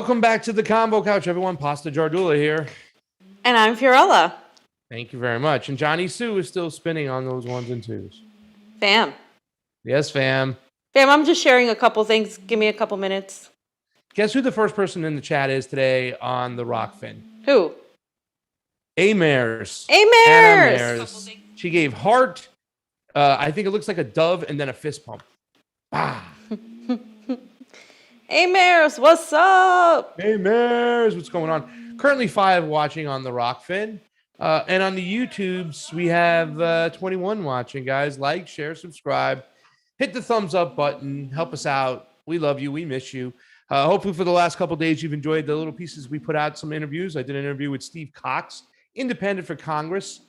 Welcome back to the Convo Couch, everyone. Pasta Jardula here. And I'm Fiorella. Thank you very much. And Johnny Sue is still spinning on those ones and twos. Fam. Yes, fam. Fam, I'm just sharing a couple things. Give me a couple minutes. Guess who the first person in the chat is today on the Rokfin? Who? Amers. Amers. She gave heart. I think it looks like a dove and then a fist pump. Ah. Amers, what's up? Amers, what's going on? Currently 5 watching on the Rokfin. And on the YouTubes, we have 21 watching, guys. Like, share, subscribe. Hit the thumbs up button. Help us out. We love you. We miss you. Hopefully for the last couple of days, you've enjoyed the little pieces we put out, some interviews. I did an interview with Steve Cox, independent for Congress.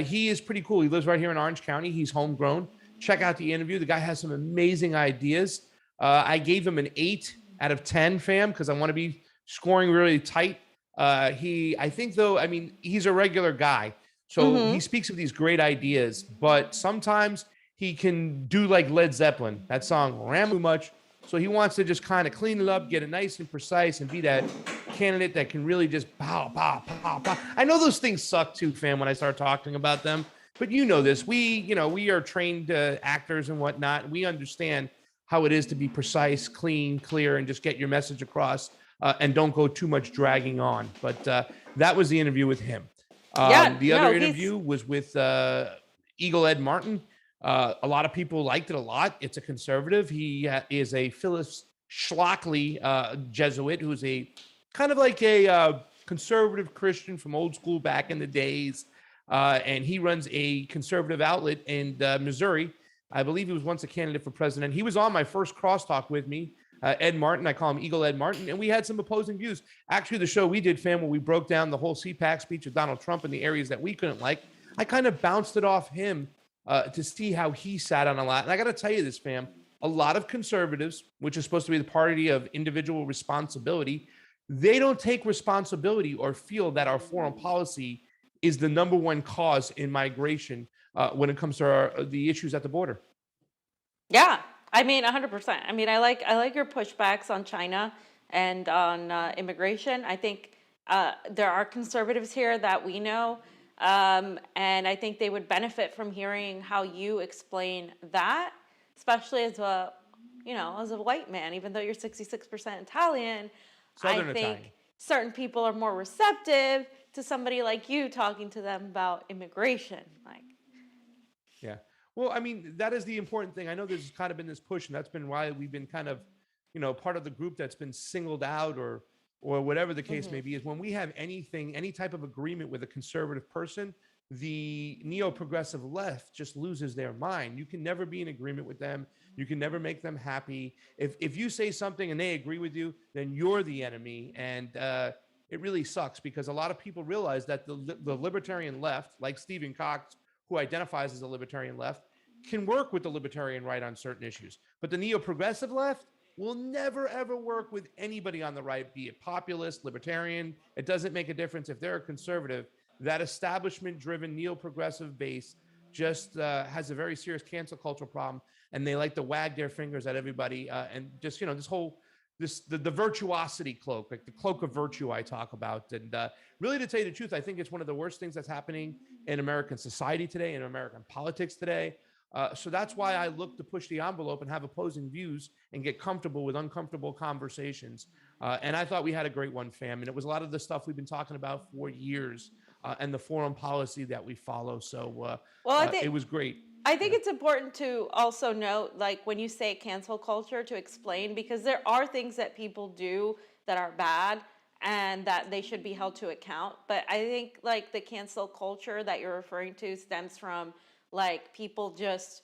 He is pretty cool. He lives right here in Orange County. He's homegrown. Check out the interview. The guy has some amazing ideas. I gave him an 8 out of 10, fam, because I want to be scoring really tight. I think, though, I mean, he's a regular guy. So he speaks of these great ideas, but sometimes he can do like Led Zeppelin, that song, ram too much. So he wants to just kind of clean it up, get it nice and precise, and be that candidate that can really just pow, pow, pow, pow. I know those things suck too, fam, when I start talking about them, but you know this. We are trained actors and whatnot. We understand how it is to be precise, clean, clear, and just get your message across and don't go too much dragging on. But that was the interview with him. The other interview was with Eagle Ed Martin. A lot of people liked it a lot. It's a conservative. He is a Phyllis Schlockley Jesuit who's a kind of like a conservative Christian from old school back in the days. And he runs a conservative outlet in Missouri. I believe he was once a candidate for president. He was on my first crosstalk with me, Ed Martin. I call him Eagle Ed Martin. And we had some opposing views. Actually, the show we did, fam, where we broke down the whole CPAC speech of Donald Trump in the areas that we couldn't like, I kind of bounced it off him to see how he sat on a lot. And I got to tell you this, fam, a lot of conservatives, which is supposed to be the party of individual responsibility, they don't take responsibility or feel that our foreign policy is the number one cause in migration when it comes to the issues at the border. Yeah, I mean, 100%. I mean, I like your pushbacks on China and on immigration. I think there are conservatives here that we know. And I think they would benefit from hearing how you explain that, especially as a white man, even though you're 66% Italian. Southern I think Italian. Certain people are more receptive to somebody like you talking to them about immigration. Yeah. Well, I mean, that is the important thing. I know there's kind of been this push, and that's been why we've been kind of, part of the group that's been singled out or whatever the case may be, is when we have any type of agreement with a conservative person, the neo-progressive left just loses their mind. You can never be in agreement with them. You can never make them happy. If you say something and they agree with you, then you're the enemy. And it really sucks because a lot of people realize that the libertarian left, like Stephen Cox, who identifies as a libertarian left, can work with the libertarian right on certain issues. But the neo-progressive left will never, ever work with anybody on the right, be it populist, libertarian. It doesn't make a difference if they're a conservative. That establishment-driven neo-progressive base just has a very serious cancel culture problem, and they like to wag their fingers at everybody. And just, the virtuosity cloak, like the cloak of virtue I talk about. And really, to tell you the truth, I think it's one of the worst things that's happening in American society today, in American politics today. So that's why I look to push the envelope and have opposing views and get comfortable with uncomfortable conversations. And I thought we had a great one, fam. And it was a lot of the stuff we've been talking about for years and the foreign policy that we follow. So it was great. I think it's important to also note, like when you say cancel culture, to explain, because there are things that people do that are bad and that they should be held to account. But I think like the cancel culture that you're referring to stems from like people just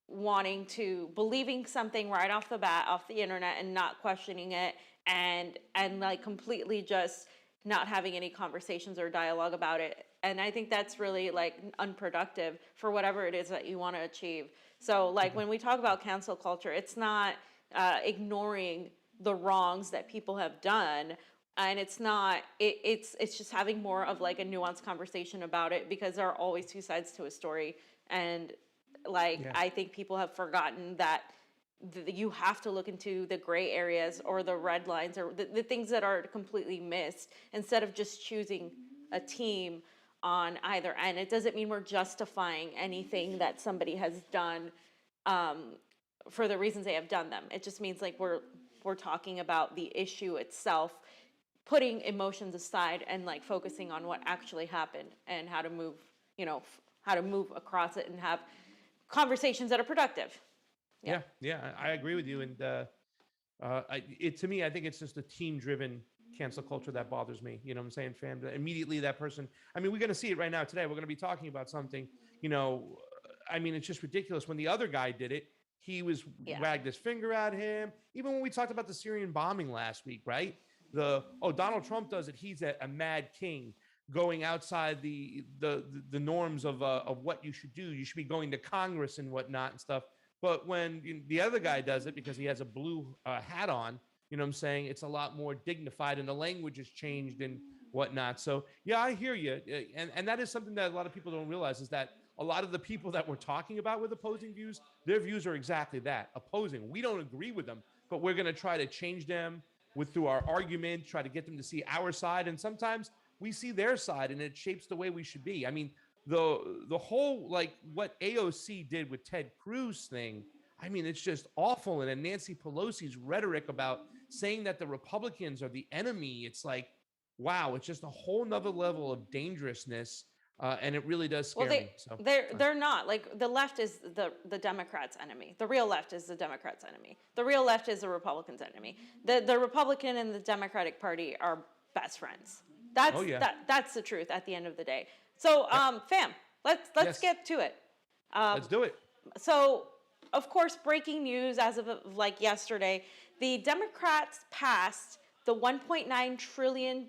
wanting to believing something right off the bat, off the internet, and not questioning it, and like completely just not having any conversations or dialogue about it. And I think that's really like unproductive for whatever it is that you want to achieve. So like when we talk about cancel culture, it's not ignoring the wrongs that people have done. And it's not, it's just having more of like a nuanced conversation about it, because there are always two sides to a story. And like, I think people have forgotten that you have to look into the gray areas or the red lines or the things that are completely missed instead of just choosing a team on either end. It doesn't mean we're justifying anything that somebody has done for the reasons they have done them. It just means like we're talking about the issue itself, putting emotions aside and like focusing on what actually happened and how to move, how to move across it and have conversations that are productive. Yeah, I agree with you. And to me, I think it's just a team-driven cancel culture that bothers me. You know what I'm saying, fam? Immediately that person, I mean, we're going to see it right now today. We're going to be talking about something, I mean, it's just ridiculous. When the other guy did it, he was wagged his finger at him. Even when we talked about the Syrian bombing last week, right? Donald Trump does it. He's a mad king going outside the norms of what you should do. You should be going to Congress and whatnot and stuff. But when the other guy does it because he has a blue hat on, you know what I'm saying? It's a lot more dignified and the language has changed and whatnot. So, yeah, I hear you. And that is something that a lot of people don't realize is that a lot of the people that we're talking about with opposing views, their views are exactly that, opposing. We don't agree with them, but we're going to try to change them through our argument, try to get them to see our side. And sometimes we see their side and it shapes the way we should be. I mean, the whole, like what AOC did with Ted Cruz thing, I mean, it's just awful. And then Nancy Pelosi's rhetoric about saying that the Republicans are the enemy, it's like, wow, it's just a whole nother level of dangerousness. And it really does scare me. So they're not. Like, the left is the Democrats' enemy. The real left is the Democrats' enemy. The real left is the Republicans' enemy. The Republican and the Democratic Party are best friends. That's the truth at the end of the day. So, fam, let's get to it. Let's do it. So, of course, breaking news as of like yesterday, the Democrats passed the $1.9 trillion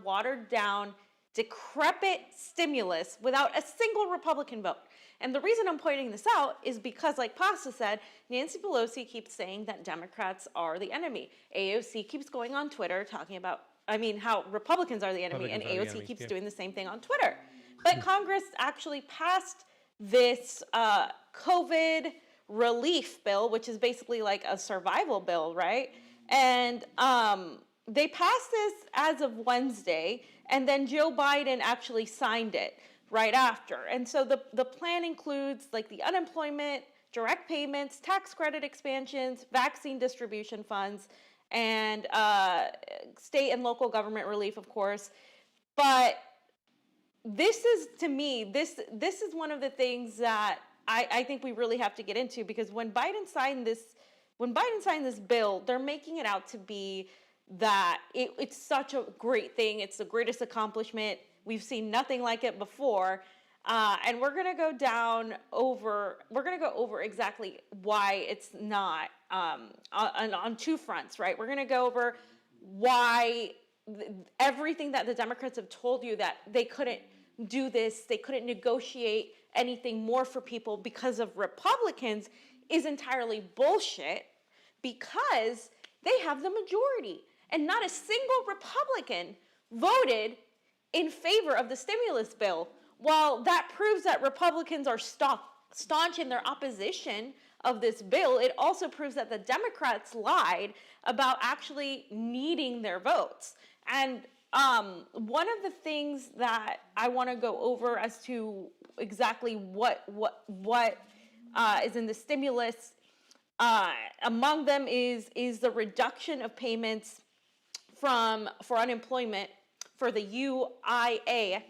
watered down, decrepit stimulus without a single Republican vote. And the reason I'm pointing this out is because, like Pasta said, Nancy Pelosi keeps saying that Democrats are the enemy. AOC keeps going on Twitter talking about, how Republicans are the enemy, and AOC keeps doing the same thing on Twitter. But Congress actually passed this COVID relief bill, which is basically like a survival bill, right? And they passed this as of Wednesday, and then Joe Biden actually signed it right after. And so the plan includes like the unemployment, direct payments, tax credit expansions, vaccine distribution funds, and state and local government relief, of course. But this is, to me, this is one of the things that I think we really have to get into, because when Biden signed this bill, they're making it out to be that it's such a great thing. It's the greatest accomplishment. We've seen nothing like it before. And we're going to go over exactly why it's not on two fronts, right? We're going to go over why everything that the Democrats have told you that they couldn't do this, they couldn't negotiate anything more for people because of Republicans is entirely bullshit, because they have the majority. And not a single Republican voted in favor of the stimulus bill. While that proves that Republicans are staunch in their opposition of this bill, it also proves that the Democrats lied about actually needing their votes. And one of the things that I want to go over as to exactly what is in the stimulus, among them is the reduction of payments for unemployment for the UIA,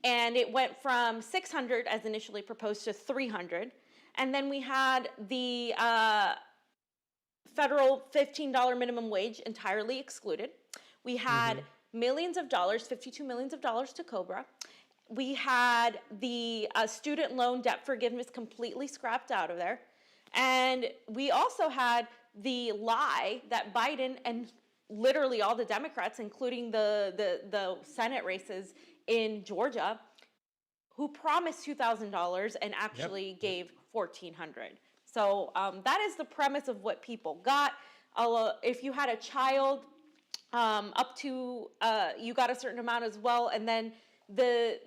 and it went from 600 as initially proposed to 300. And then we had the federal $15 minimum wage entirely excluded. We had millions of dollars, $52 million to Cobra. We had the student loan debt forgiveness completely scrapped out of there. And we also had the lie that Biden and literally all the Democrats, including the Senate races in Georgia, who promised $2,000 and actually gave $1,400. So that is the premise of what people got. If you had a child, up to you got a certain amount as well. And then the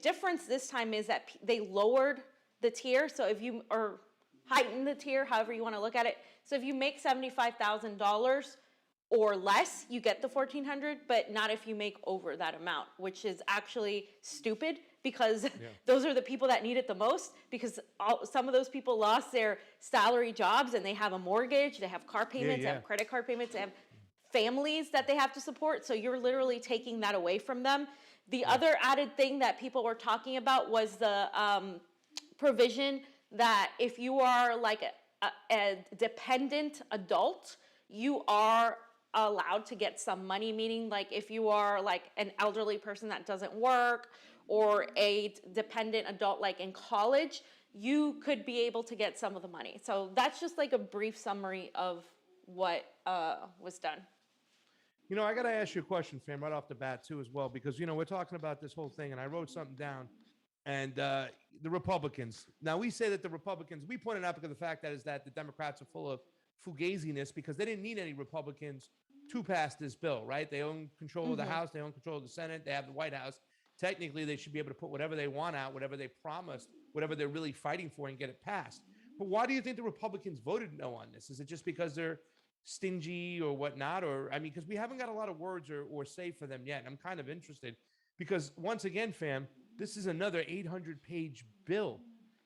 difference this time is that they lowered the tier. So if you are heighten the tier, however you want to look at it. So if you make $75,000 or less, you get the $1,400, but not if you make over that amount, which is actually stupid because those are the people that need it the most, because some of those people lost their salary jobs and they have a mortgage, they have car payments, they have credit card payments, they have families that they have to support. So you're literally taking that away from them. The other added thing that people were talking about was the provision that if you are like a dependent adult, you are allowed to get some money, meaning like if you are like an elderly person that doesn't work or a dependent adult like in college, you could be able to get some of the money. So that's just like a brief summary of what was done. You know, I got to ask you a question, fam, right off the bat too as well, because, you know, we're talking about this whole thing and I wrote something down. And the Republicans. Now, we say that the Republicans, we pointed out because of the fact that is that the Democrats are full of fugaziness because they didn't need any Republicans to pass this bill, right? They own control of the House. They own control of the Senate. They have the White House. Technically, they should be able to put whatever they want out, whatever they promised, whatever they're really fighting for and get it passed. But why do you think the Republicans voted no on this? Is it just because they're stingy or whatnot? Or, I mean, because we haven't got a lot of words or say for them yet. And I'm kind of interested because once again, fam, this is another 800-page bill.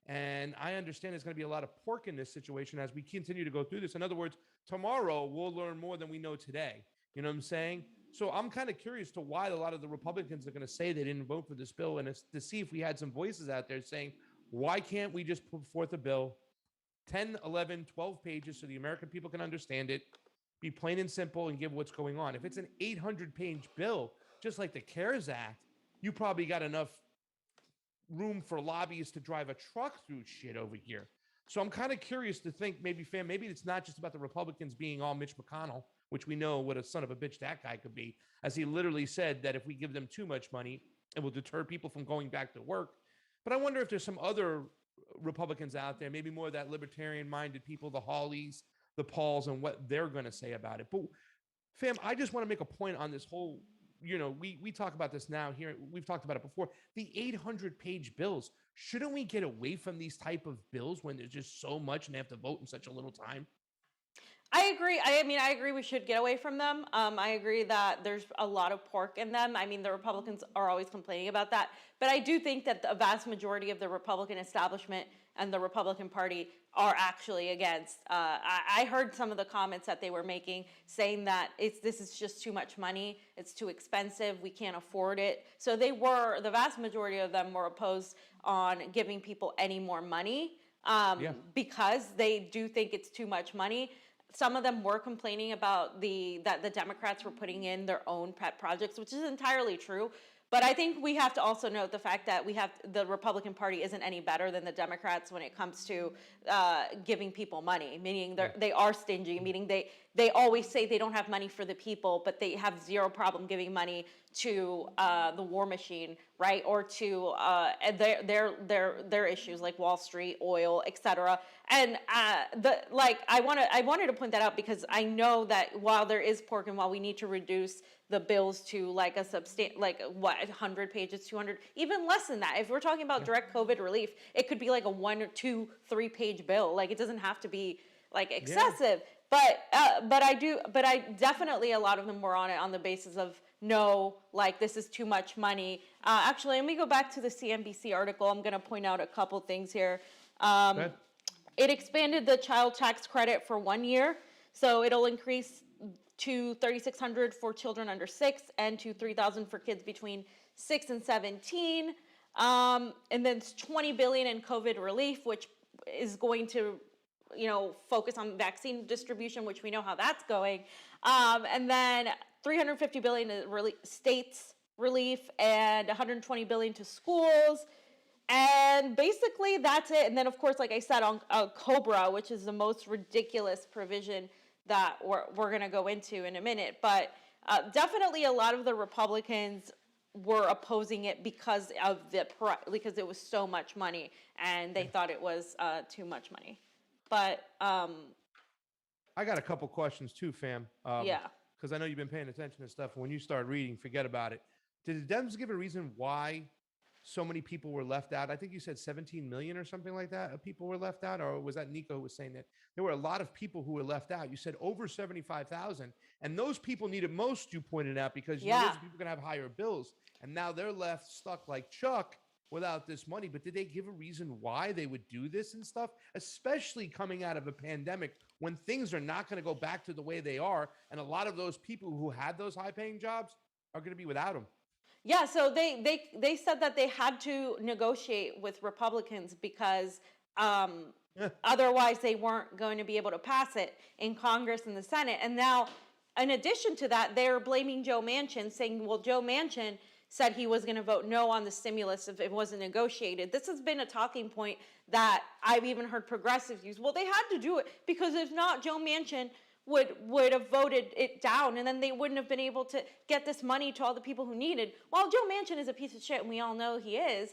And I understand there's going to be a lot of pork in this situation as we continue to go through this. In other words, tomorrow we'll learn more than we know today. You know what I'm saying? So I'm kind of curious to why a lot of the Republicans are going to say they didn't vote for this bill, and it's to see if we had some voices out there saying, why can't we just put forth a bill, 10, 11, 12 pages so the American people can understand it, be plain and simple, and give what's going on. If it's an 800-page bill, just like the CARES Act, you probably got enough room for lobbyists to drive a truck through shit over here. So I'm kind of curious to think maybe it's not just about the Republicans being all Mitch McConnell, which we know what a son of a bitch that guy could be, as he literally said that if we give them too much money, it will deter people from going back to work. But I wonder if there's some other Republicans out there, maybe more of that libertarian-minded people, the Hawleys, the Pauls, and what they're going to say about it. But fam, I just want to make a point on this whole, you know, we talk about this now here. We've talked about it before. The 800-page bills. Shouldn't we get away from these type of bills when there's just so much and they have to vote in such a little time? I agree. I agree we should get away from them. I agree that there's a lot of pork in them. I mean, the Republicans are always complaining about that. But I do think that the vast majority of the Republican establishment and the Republican Party are actually against. I heard some of the comments that they were making saying that this is just too much money. It's too expensive. We can't afford it. So the vast majority of them were opposed on giving people any more money because they do think it's too much money. Some of them were complaining about that the Democrats were putting in their own pet projects, which is entirely true. But I think we have to also note the fact that the Republican Party isn't any better than the Democrats when it comes to giving people money, meaning they are stingy, meaning they always say they don't have money for the people, but they have zero problem giving money to the war machine, right? Or to their issues like Wall Street, oil, etc. And I wanted to point that out because I know that while there is pork and while we need to reduce the bills to like a 100 pages, 200, even less than that. If we're talking about direct COVID relief, it could be like a 1 or 2, 3 page bill. Like it doesn't have to be like excessive. But I definitely, a lot of them were on it on the basis of no, like this is too much money. Actually, let me go back to the CNBC article. I'm going to point out a couple things here. It expanded the child tax credit for 1 year. So it'll increase to $3,600 for children under 6 and to $3,000 for kids between 6 and 17. And then it's $20 billion in COVID relief, which is going to, focus on vaccine distribution, which we know how that's going. And then $350 billion to states relief and $120 billion to schools. And basically that's it. And then, of course, like I said, on cobra, which is the most ridiculous provision that we're going to go into in a minute. But definitely a lot of the Republicans were opposing it because of because it was so much money and they thought it was too much money. But I got a couple questions too, fam. Because I know you've been paying attention to stuff. When you start reading, forget about it. Did the Dems give a reason why so many people were left out. I think you said 17 million or something like that of people were left out, or was that Niko who was saying that? There were a lot of people who were left out. You said over 75,000, and those people need it most, you pointed out, because you know, those people are going to have higher bills, and now they're left stuck like Chuck without this money. But did they give a reason why they would do this and stuff, especially coming out of a pandemic when things are not going to go back to the way they are, and a lot of those people who had those high-paying jobs are going to be without them? Yeah, so they said that they had to negotiate with Republicans because otherwise they weren't going to be able to pass it in Congress and the Senate. And now, in addition to that, they're blaming Joe Manchin, saying, well, Joe Manchin said he was going to vote no on the stimulus if it wasn't negotiated. This has been a talking point that I've even heard progressives use. Well, they had to do it because if not, Joe Manchin would have voted it down, and then they wouldn't have been able to get this money to all the people who needed. While Joe Manchin is a piece of shit, and we all know he is,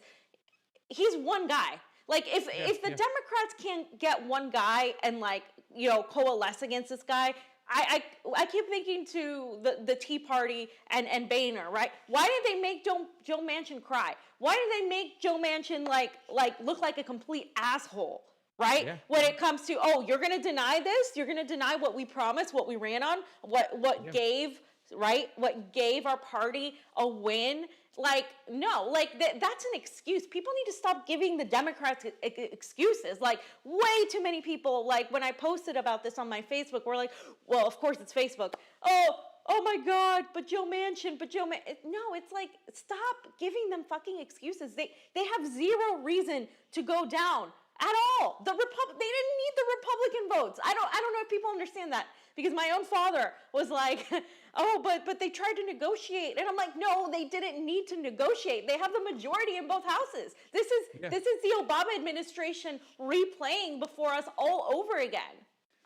he's one guy. Like, if the Democrats can't get one guy and, like, you know, coalesce against this guy, I keep thinking to the Tea Party and Boehner, right? Why did they make Joe Manchin cry? Why did they make Joe Manchin like look like a complete asshole? Right? Yeah. When it comes to, oh, you're going to deny this? You're going to deny what we promised, what we ran on, what gave, right? What gave our party a win? Like, no, like that's an excuse. People need to stop giving the Democrats excuses. Like, way too many people, like when I posted about this on my Facebook, we're like, well, of course it's Facebook. Oh my God, but Joe Manchin, no, it's like, stop giving them fucking excuses. They have zero reason to go down. At all. They didn't need the Republican votes. I don't know if people understand that, because my own father was like, oh, but they tried to negotiate. And I'm like, no, they didn't need to negotiate. They have the majority in both houses. This is the Obama administration replaying before us all over again.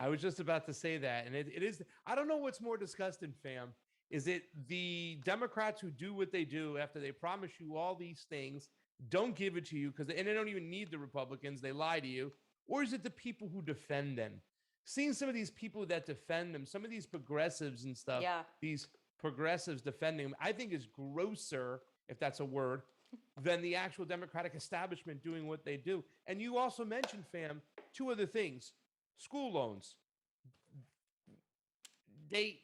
I was just about to say that. And it is, I don't know what's more disgusting, fam. Is it the Democrats who do what they do after they promise you all these things, don't give it to you and they don't even need the Republicans, they lie to you? Or is it the people who defend them? Seeing some of these people that defend them, some of these progressives and stuff, these progressives defending them, I think is grosser, if that's a word, than the actual Democratic establishment doing what they do. And you also mentioned, fam, two other things. School loans. They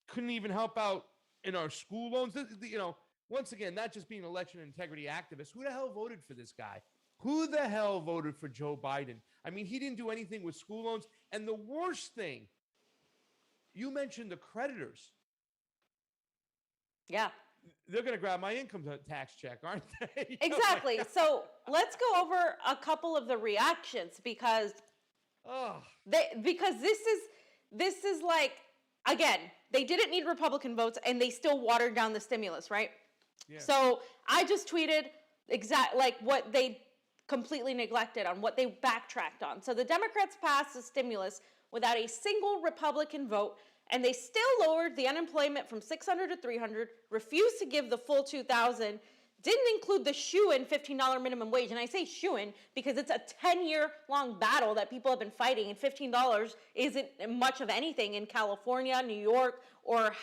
couldn't even help out in our school loans. You know, once again, not just being election integrity activists. Who the hell voted for this guy? Who the hell voted for Joe Biden? I mean, he didn't do anything with school loans. And the worst thing, you mentioned the creditors. Yeah. They're going to grab my income tax check, aren't they? Exactly. So let's go over a couple of the reactions because this is like, again, they didn't need Republican votes and they still watered down the stimulus, right? Yeah. So I just tweeted what they completely neglected on, what they backtracked on. So the Democrats passed the stimulus without a single Republican vote, and they still lowered the unemployment from 600 to 300, refused to give the full 2,000, didn't include the shoo-in $15 minimum wage. And I say shoo-in because it's a 10-year-long battle that people have been fighting, and $15 isn't much of anything in California, New York, or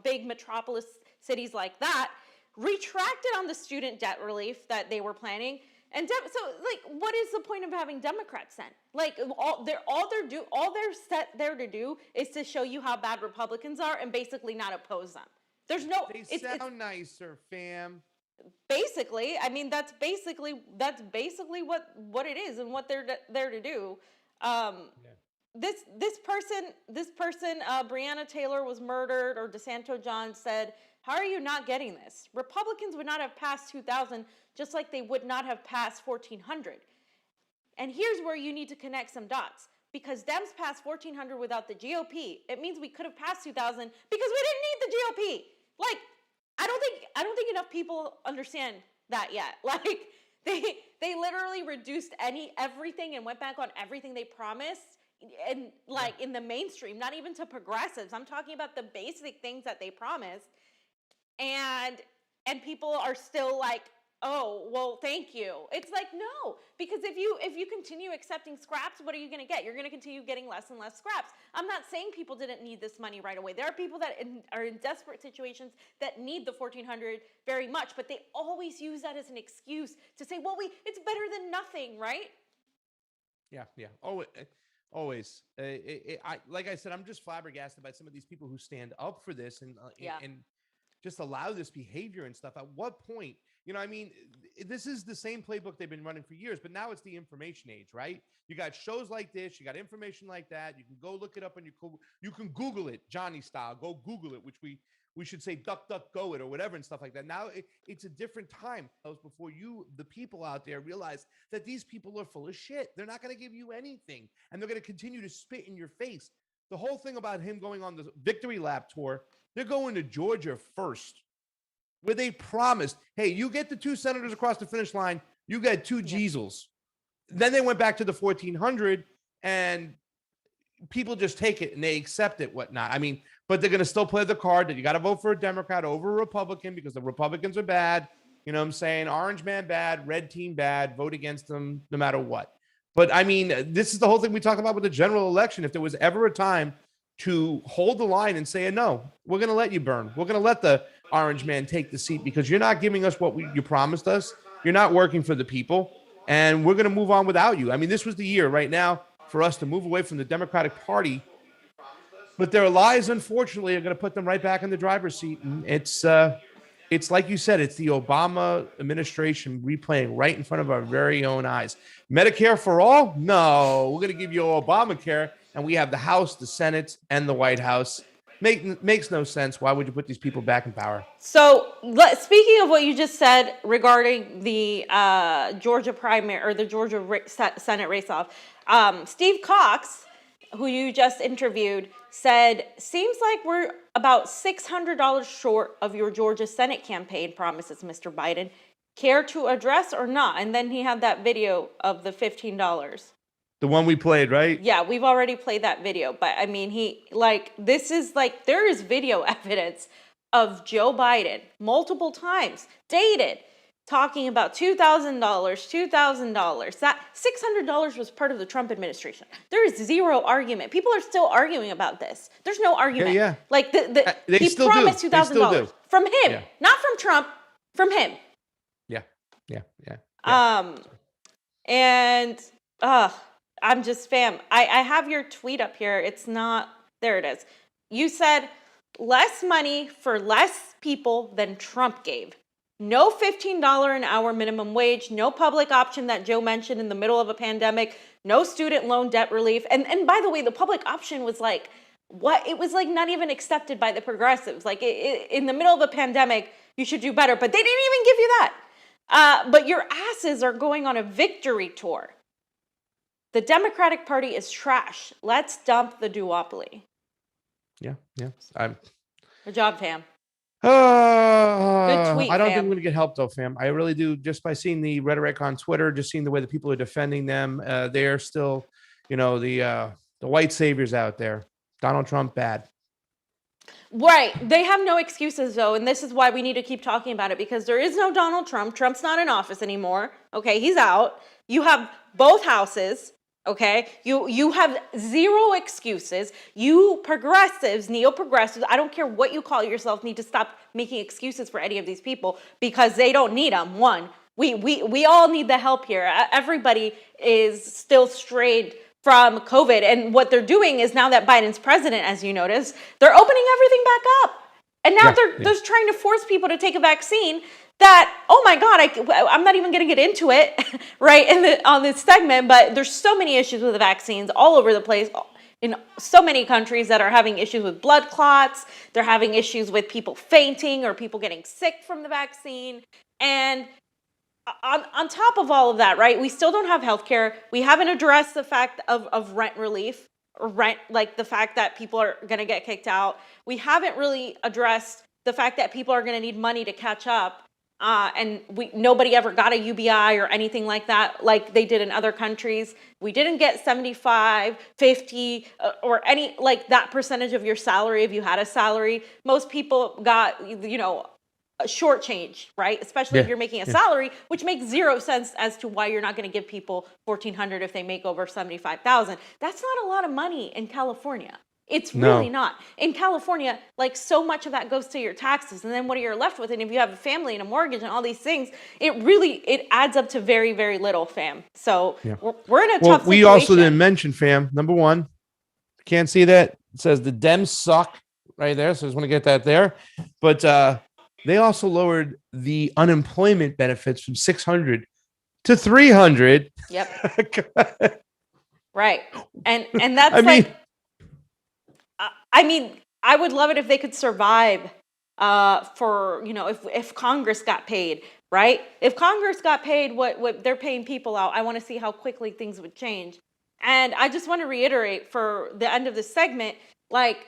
big metropolis cities like that. Retracted on the student debt relief that they were planning. And what is the point of having Democrats then? Like, all they're set there to do is to show you how bad Republicans are and basically not oppose them. There's no. They sound nicer, fam. Basically, I mean, that's basically what it is and what they're there to do. This person, Breonna Taylor was murdered, or DeSanto John said, "How are you not getting this? Republicans would not have passed 2,000, just like they would not have passed 1,400." And here's where you need to connect some dots. Because Dems passed 1,400 without the GOP, it means we could have passed 2,000 because we didn't need the GOP. Like, I don't think enough people understand that yet. Like, they literally reduced everything and went back on everything they promised, and in the mainstream, not even to progressives. I'm talking about the basic things that they promised, and people are still like oh, well, thank you. It's like, no, because if you continue accepting scraps, what are you going to get? You're going to continue getting less and less scraps. I'm not saying people didn't need this money right away. There are people that are in desperate situations that need the $1,400 very much, but they always use that as an excuse to say, well, it's better than nothing, right? Yeah. Always. Like I said, I'm just flabbergasted by some of these people who stand up for this and just allow this behavior and stuff. At what point, I mean, this is the same playbook they've been running for years, but now it's the information age, right? You got shows like this, you got information like that. You can go look it up on you can Google it, Johnny style. Go Google it, which we should say duck, go it or whatever and stuff like that. Now it's a different time. Before the people out there realize that these people are full of shit. They're not going to give you anything, and they're going to continue to spit in your face. The whole thing about him going on the victory lap tour, they're going to Georgia first, where they promised, hey, you get the 2 senators across the finish line, you get 2 Jeezels. Then they went back to the 1,400, and people just take it and they accept it, whatnot. I mean, but they're going to still play the card that you got to vote for a Democrat over a Republican because the Republicans are bad. You know what I'm saying? Orange man bad, red team bad, vote against them no matter what. But I mean, this is the whole thing we talk about with the general election. If there was ever a time to hold the line and say, no, we're going to let you burn. We're going to let the orange man take the seat because you're not giving us what you promised us. You're not working for the people, and we're going to move on without you. I mean, this was the year right now for us to move away from the Democratic Party. But their lies, unfortunately, are going to put them right back in the driver's seat. And it's like you said, it's the Obama administration replaying right in front of our very own eyes. Medicare for all? No, we're going to give you Obamacare, and we have the House, the Senate, and the White House. Makes no sense. Why would you put these people back in power? So, speaking of what you just said regarding the Georgia primary or the Georgia Senate race-off, Steve Cox, who you just interviewed, said, seems like we're about $600 short of your Georgia Senate campaign promises, Mr. Biden. Care to address or not? And then he had that video of the $15. The one we played, right? Yeah, we've already played that video. But I mean, there is video evidence of Joe Biden multiple times dated talking about $2,000. That $600 was part of the Trump administration. There is zero argument. People are still arguing about this. There's no argument. Yeah. Like he promised $2,000 from him, not from Trump, from him. Yeah. And I'm just fam. I have your tweet up here. It's not there. It is. You said less money for less people than Trump gave. No $15 an hour minimum wage, no public option that Joe mentioned in the middle of a pandemic, no student loan debt relief. And by the way, the public option was like, what? It was like not even accepted by the progressives. Like in the middle of a pandemic, you should do better, but they didn't even give you that. But your asses are going on a victory tour. The Democratic Party is trash. Let's dump the duopoly. Yeah. Good job, fam. Good tweet, I don't fam. think I'm going to get help, though, fam. I really do. Just by seeing the rhetoric on Twitter, just seeing the way that people are defending them, they're still, the white saviors out there. Donald Trump, bad. Right. They have no excuses, though, and this is why we need to keep talking about it, because there is no Donald Trump. Trump's not in office anymore. Okay, he's out. You have both houses. Okay, you have zero excuses. You progressives, neo-progressives, I don't care what you call yourself, need to stop making excuses for any of these people because they don't need them. One, we all need the help here. Everybody is still strayed from COVID, and what they're doing is, now that Biden's president, as you notice, they're opening everything back up, and now they're trying to force people to take a vaccine. That, oh my God, I'm not even going to get into it, right, on this segment, but there's so many issues with the vaccines all over the place, in so many countries that are having issues with blood clots. They're having issues with people fainting or people getting sick from the vaccine. And on top of all of that, right, we still don't have healthcare. We haven't addressed the fact of rent relief, or rent, like the fact that people are going to get kicked out. We haven't really addressed the fact that people are going to need money to catch up. And nobody ever got a UBI or anything like that, like they did in other countries. We didn't get 75, 50, or any, like that percentage of your salary if you had a salary. Most people got, shortchange, right? Especially if you're making a salary, which makes zero sense as to why you're not going to give people $1,400 if they make over $75,000. That's not a lot of money in California. It's really not. In California, like so much of that goes to your taxes, and then what you're left with, and if you have a family and a mortgage and all these things, it adds up to very, very little, fam. So we're in a tough situation. We also didn't mention, fam, number one, can't see that. It says the Dems suck right there, so I just want to get that there. But they also lowered the unemployment benefits from 600 to 300. Yep. Right. And that's I mean, I would love it if they could survive for, if Congress got paid, right? If Congress got paid what they're paying people out, I want to see how quickly things would change. And I just want to reiterate for the end of this segment, like,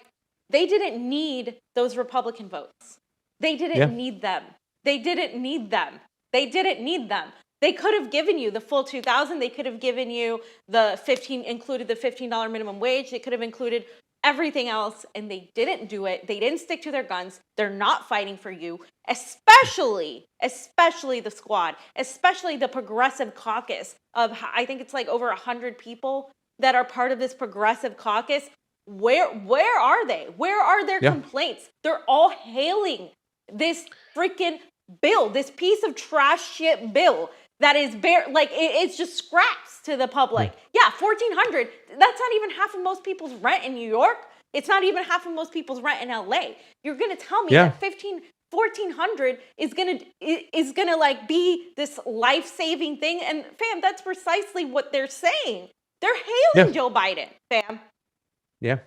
they didn't need those Republican votes. They didn't need them. They didn't need them. They didn't need them. They could have given you the full 2,000. They could have given you included the $15 minimum wage. They could have included everything else, and they didn't do it. They didn't stick to their guns. They're not fighting for you, especially the squad, especially the progressive caucus of, I think it's like over 100 people that are part of this progressive caucus. Where are they? Where are their complaints? They're all hailing this freaking bill, this piece of trash shit bill that is it's just scraps to the public. Yeah, $1,400. That's not even half of most people's rent in New York. It's not even half of most people's rent in LA. You're gonna tell me that $1,400 is gonna like be this life-saving thing? And fam, that's precisely what they're saying. They're hailing Joe Biden, fam. Yeah.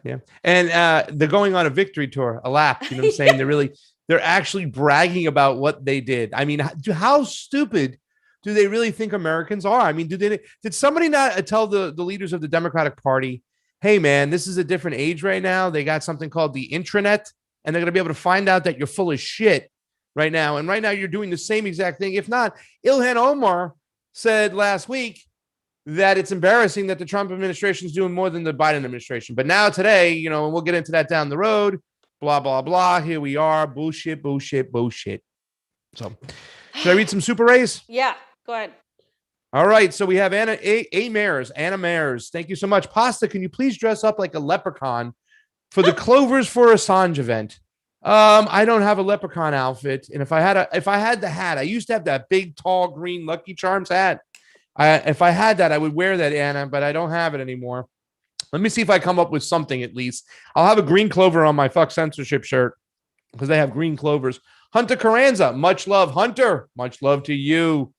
And they're going on a victory tour, a lap. You know what I'm saying? They're actually bragging about what they did. I mean, how stupid do they really think Americans are? I mean, did somebody not tell the leaders of the Democratic Party, hey, man, this is a different age right now. They got something called the intranet, and they're going to be able to find out that you're full of shit right now. And right now you're doing the same exact thing. If not, Ilhan Omar said last week that it's embarrassing that the Trump administration is doing more than the Biden administration. But now today, and we'll get into that down the road, blah, blah, blah. Here we are. Bullshit. So should I read some Super Rays? Yeah, go ahead. All right. So we have Anna Mares. Thank you so much. Pasta, can you please dress up like a leprechaun for the Clovers for Assange event? I don't have a leprechaun outfit. And if I had the hat, I used to have that big, tall, green Lucky Charms hat. If I had that, I would wear that, Anna, but I don't have it anymore. Let me see if I come up with something at least. I'll have a green clover on my Fuck Censorship shirt because they have green clovers. Hunter Carranza, much love. Hunter, much love to you.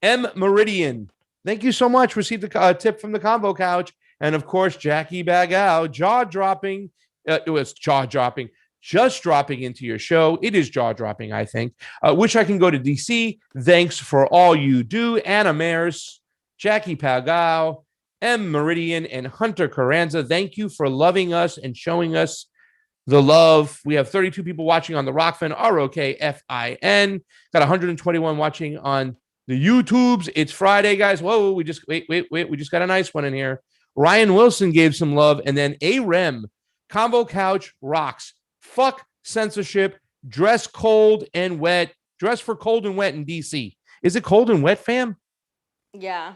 M. Meridian, thank you so much. Received a tip from the Convo Couch. And, of course, Jackie Bagao, jaw-dropping. It was jaw-dropping. Just dropping into your show. It is jaw-dropping, I think. Wish I can go to D.C. Thanks for all you do. Anna Mares, Jackie Pagao, M. Meridian, and Hunter Carranza. Thank you for loving us and showing us the love. We have 32 people watching on the Rokfin, Rokfin. Got 121 watching on the YouTubes. It's Friday, guys. Whoa, we just got a nice one in here. Ryan Wilson gave some love. And then A-Rem, Convo Couch rocks. Fuck censorship. Dress cold and wet. Dress for cold and wet in DC. Is it cold and wet, fam? Yeah.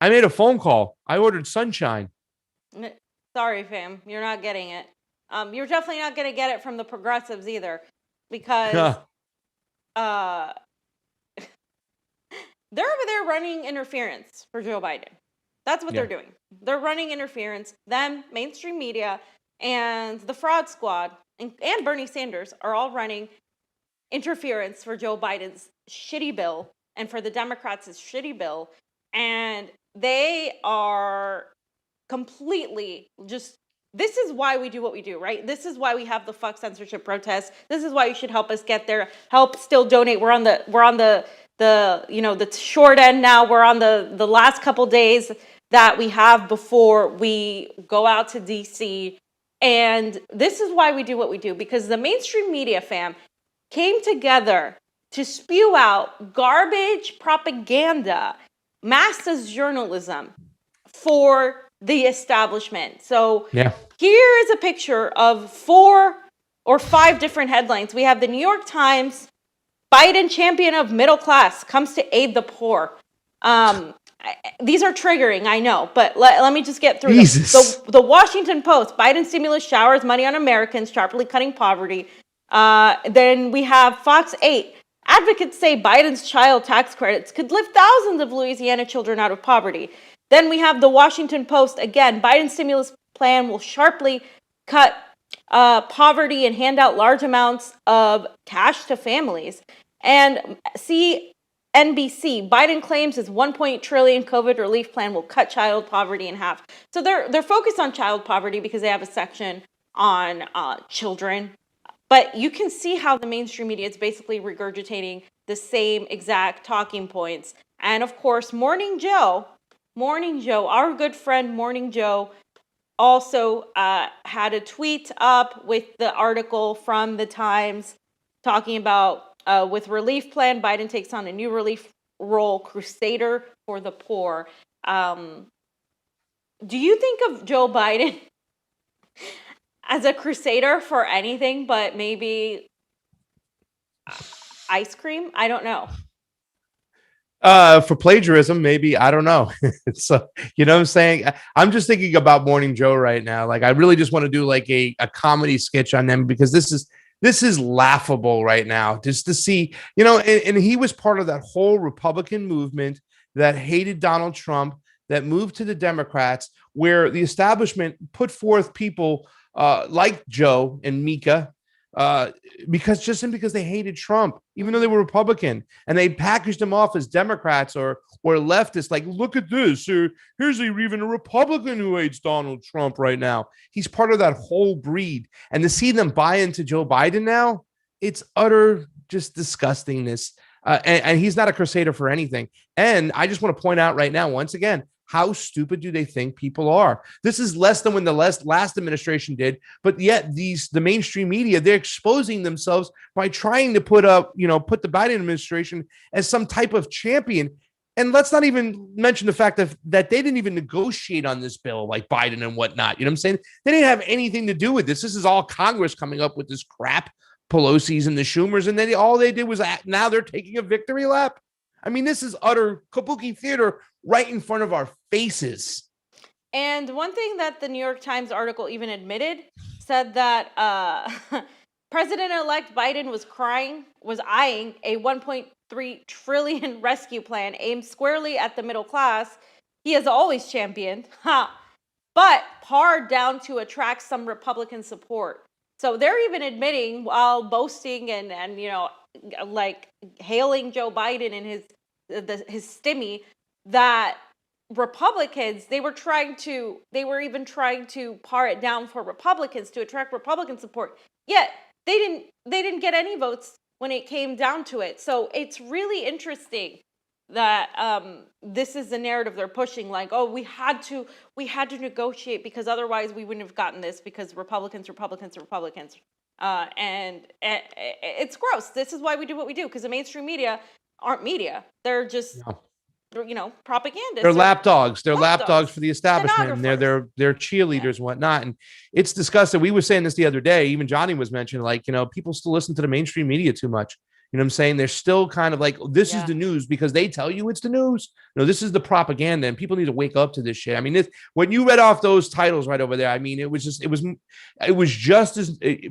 I made a phone call. I ordered sunshine. Sorry, fam. You're not getting it. You're definitely not going to get it from the progressives either, because they're over there running interference for Joe Biden. That's what they're doing. They're running interference. Them, mainstream media, and the fraud squad, and Bernie Sanders are all running interference for Joe Biden's shitty bill and for the Democrats' shitty bill. And they are completely just, this is why we do what we do, right? This is why we have the Fuck Censorship protests. This is why you should help us get there. Help still donate. We're on the short end now. We're on the last couple days that we have before we go out to DC. And this is why we do what we do, because the mainstream media, fam, came together to spew out garbage propaganda, masses journalism for the establishment. So here is a picture of 4 or 5 different headlines. We have the New York Times Biden, champion of middle class, comes to aid the poor. These are triggering, I know, but let me just get through Jesus. them. The Washington Post, Biden stimulus showers money on Americans, sharply cutting poverty. Then we have Fox 8. Advocates say Biden's child tax credits could lift thousands of Louisiana children out of poverty. Then we have the Washington Post. Again, Biden's stimulus plan will sharply cut poverty and hand out large amounts of cash to families. And CNBC, Biden claims his $1 trillion COVID relief plan will cut child poverty in half. So they're focused on child poverty because they have a section on children. But you can see how the mainstream media is basically regurgitating the same exact talking points. And of course, Morning Joe, our good friend Morning Joe, also had a tweet up with the article from the Times talking about with relief plan, Biden takes on a new relief role, Crusader for the poor. Do you think of Joe Biden as a crusader for anything but maybe ice cream? I don't know. For plagiarism, maybe. I don't know. So, you know what I'm saying? I'm just thinking about Morning Joe right now. Like, I really just want to do like a comedy sketch on them because this is laughable right now. Just to see, you know, and he was part of that whole Republican movement that hated Donald Trump, that moved to the Democrats, where the establishment put forth people like Joe and Mika, because they hated Trump, even though they were Republican, and they packaged them off as Democrats or leftists. Like, look at this. Here's even a Republican who hates Donald Trump right now. He's part of that whole breed. And to see them buy into Joe Biden now, it's utter just disgustingness. And he's not a crusader for anything. And I just want to point out right now, once again, how stupid do they think people are? This is less than when the last administration did, but yet the mainstream media, they're exposing themselves by trying to put the Biden administration as some type of champion. And let's not even mention the fact that they didn't even negotiate on this bill like Biden and whatnot. You know what I'm saying? They didn't have anything to do with this. This is all Congress coming up with this crap, Pelosi's and the Schumers, and then all they did was now they're taking a victory lap. I mean, this is utter kabuki theater right in front of our faces. And one thing that the New York Times article even admitted said that President-elect Biden was eyeing a $1.3 trillion rescue plan aimed squarely at the middle class. He has always championed, but pared down to attract some Republican support. So they're even admitting, while boasting and like hailing Joe Biden and his stimmy, that Republicans, they were even trying to pare it down for Republicans to attract Republican support. Yet they didn't get any votes when it came down to it. So it's really interesting that this is the narrative they're pushing. Like, oh, we had to negotiate because otherwise we wouldn't have gotten this because Republicans. And it's gross. This is why we do what we do, because the mainstream media aren't media. They're just, propagandists. They're lapdogs. They're lapdogs for the establishment. And they're cheerleaders and whatnot. And it's disgusting. We were saying this the other day. Even Johnny was mentioning, like, people still listen to the mainstream media too much. You know what I'm saying? They're still kind of like, this is the news because they tell you it's the news. No, this is the propaganda, and people need to wake up to this shit. I mean, when you read off those titles right over there, I mean, it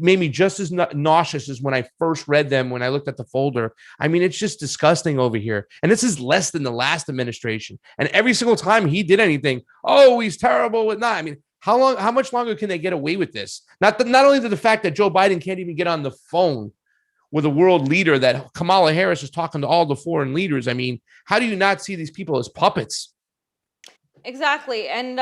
made me just as nauseous as when I first read them, when I looked at the folder. I mean, it's just disgusting over here. And this is less than the last administration. And every single time he did anything, oh, he's terrible with not. I mean, how much longer can they get away with this? Not only the fact that Joe Biden can't even get on the phone with a world leader, that Kamala Harris is talking to all the foreign leaders. I mean, how do you not see these people as puppets? Exactly. And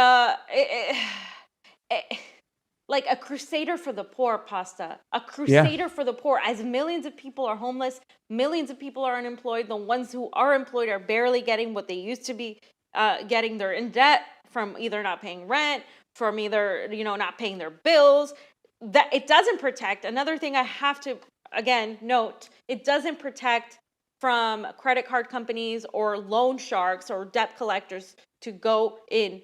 like a crusader for the poor, Pasta. A crusader for the poor, as millions of people are homeless, millions of people are unemployed. The ones who are employed are barely getting what they used to be getting. They're in debt from either not paying rent, from either, not paying their bills. That it doesn't protect. Another thing I have to again note, it doesn't protect from credit card companies or loan sharks or debt collectors to go in.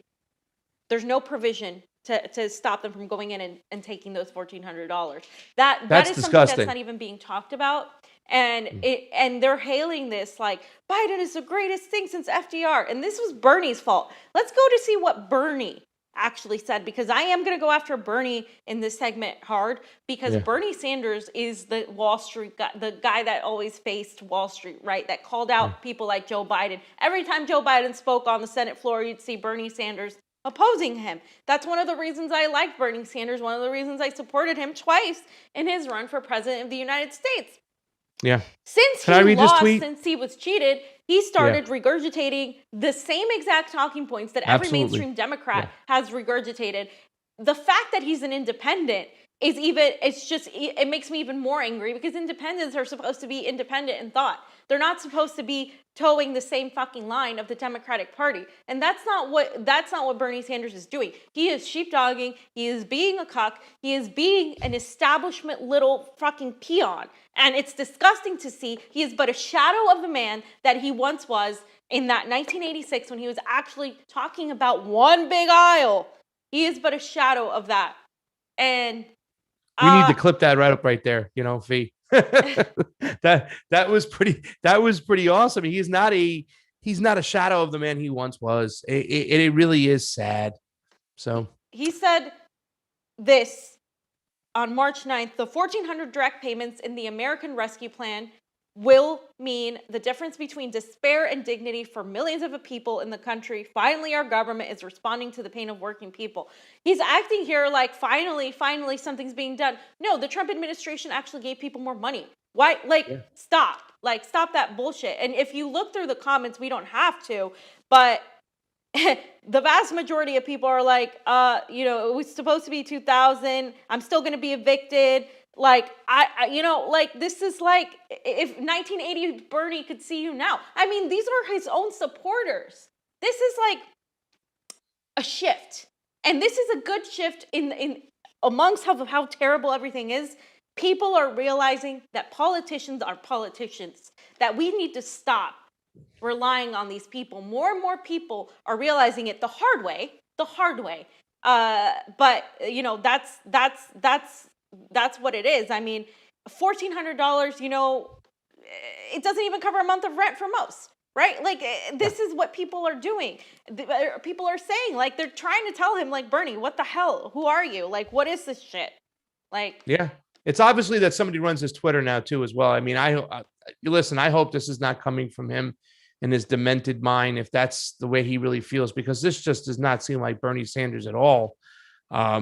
There's no provision to stop them from going in and taking those $1,400. That is disgusting. something that's not even being talked about. And they're hailing this like Biden is the greatest thing since FDR, and this was Bernie's fault. Let's go to see what Bernie actually said, because I am going to go after Bernie in this segment hard, because Bernie Sanders is the Wall Street guy, the guy that always faced Wall Street, right? That called out people like Joe Biden. Every time Joe Biden spoke on the Senate floor, you'd see Bernie Sanders opposing him. That's one of the reasons I like Bernie Sanders, one of the reasons I supported him twice in his run for president of the United States. Yeah. Since he lost, since he was cheated, he started regurgitating the same exact talking points that every mainstream Democrat has regurgitated. The fact that he's an independent is it makes me even more angry, because independents are supposed to be independent in thought. They're not supposed to be towing the same fucking line of the Democratic Party. And that's not what Bernie Sanders is doing. He is sheepdogging. He is being a cuck. He is being an establishment little fucking peon. And it's disgusting to see. He is but a shadow of the man that he once was in that 1986 when he was actually talking about one big aisle. He is but a shadow of that. And we need to clip that right up right there, Fee. that was pretty awesome. He's not a shadow of the man he once was. It really is sad. So he said this on March 9th: the 1,400 direct payments in the American Rescue Plan will mean the difference between despair and dignity for millions of people in the country. Finally, our government is responding to the pain of working people. He's acting here like finally something's being done. No, the Trump administration actually gave people more money. Why? Stop that bullshit. And if you look through the comments, we don't have to, but the vast majority of people are like, it was supposed to be 2,000. I'm still going to be evicted. This is like if 1980 Bernie could see you now. I mean, these are his own supporters. This is like a shift. And this is a good shift in amongst how terrible everything is. People are realizing that politicians are politicians, that we need to stop relying on these people. More and more people are realizing it the hard way. But that's what it is. I mean, $1,400, it doesn't even cover a month of rent for most, right? This is what people are doing. People are saying, they're trying to tell him, Bernie, what the hell? Who are you? What is this shit? It's obviously that somebody runs his Twitter now too, as well. I mean, I hope this is not coming from him in his demented mind, if that's the way he really feels, because this just does not seem like Bernie Sanders at all. I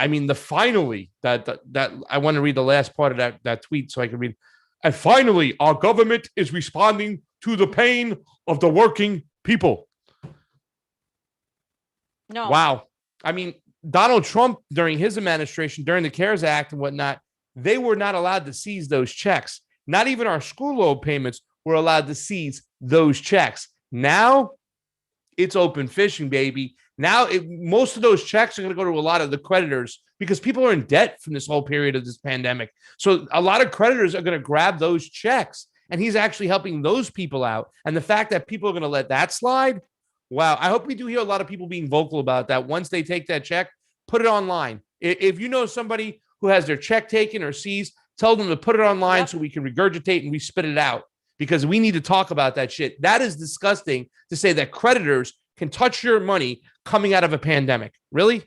mean, finally that I want to read the last part of that tweet so I can read. And finally, our government is responding to the pain of the working people. No. Wow. I mean, Donald Trump, during his administration, during the CARES Act and whatnot, they were not allowed to seize those checks. Not even our school loan payments were allowed to seize those checks. Now it's open fishing, baby. Now, most of those checks are going to go to a lot of the creditors because people are in debt from this whole period of this pandemic. So a lot of creditors are going to grab those checks, and he's actually helping those people out. And the fact that people are going to let that slide, wow. I hope we do hear a lot of people being vocal about that. Once they take that check, put it online. If you know somebody who has their check taken or seized, tell them to put it online so we can regurgitate and we spit it out, because we need to talk about that shit. That is disgusting to say that creditors can touch your money coming out of a pandemic. Really?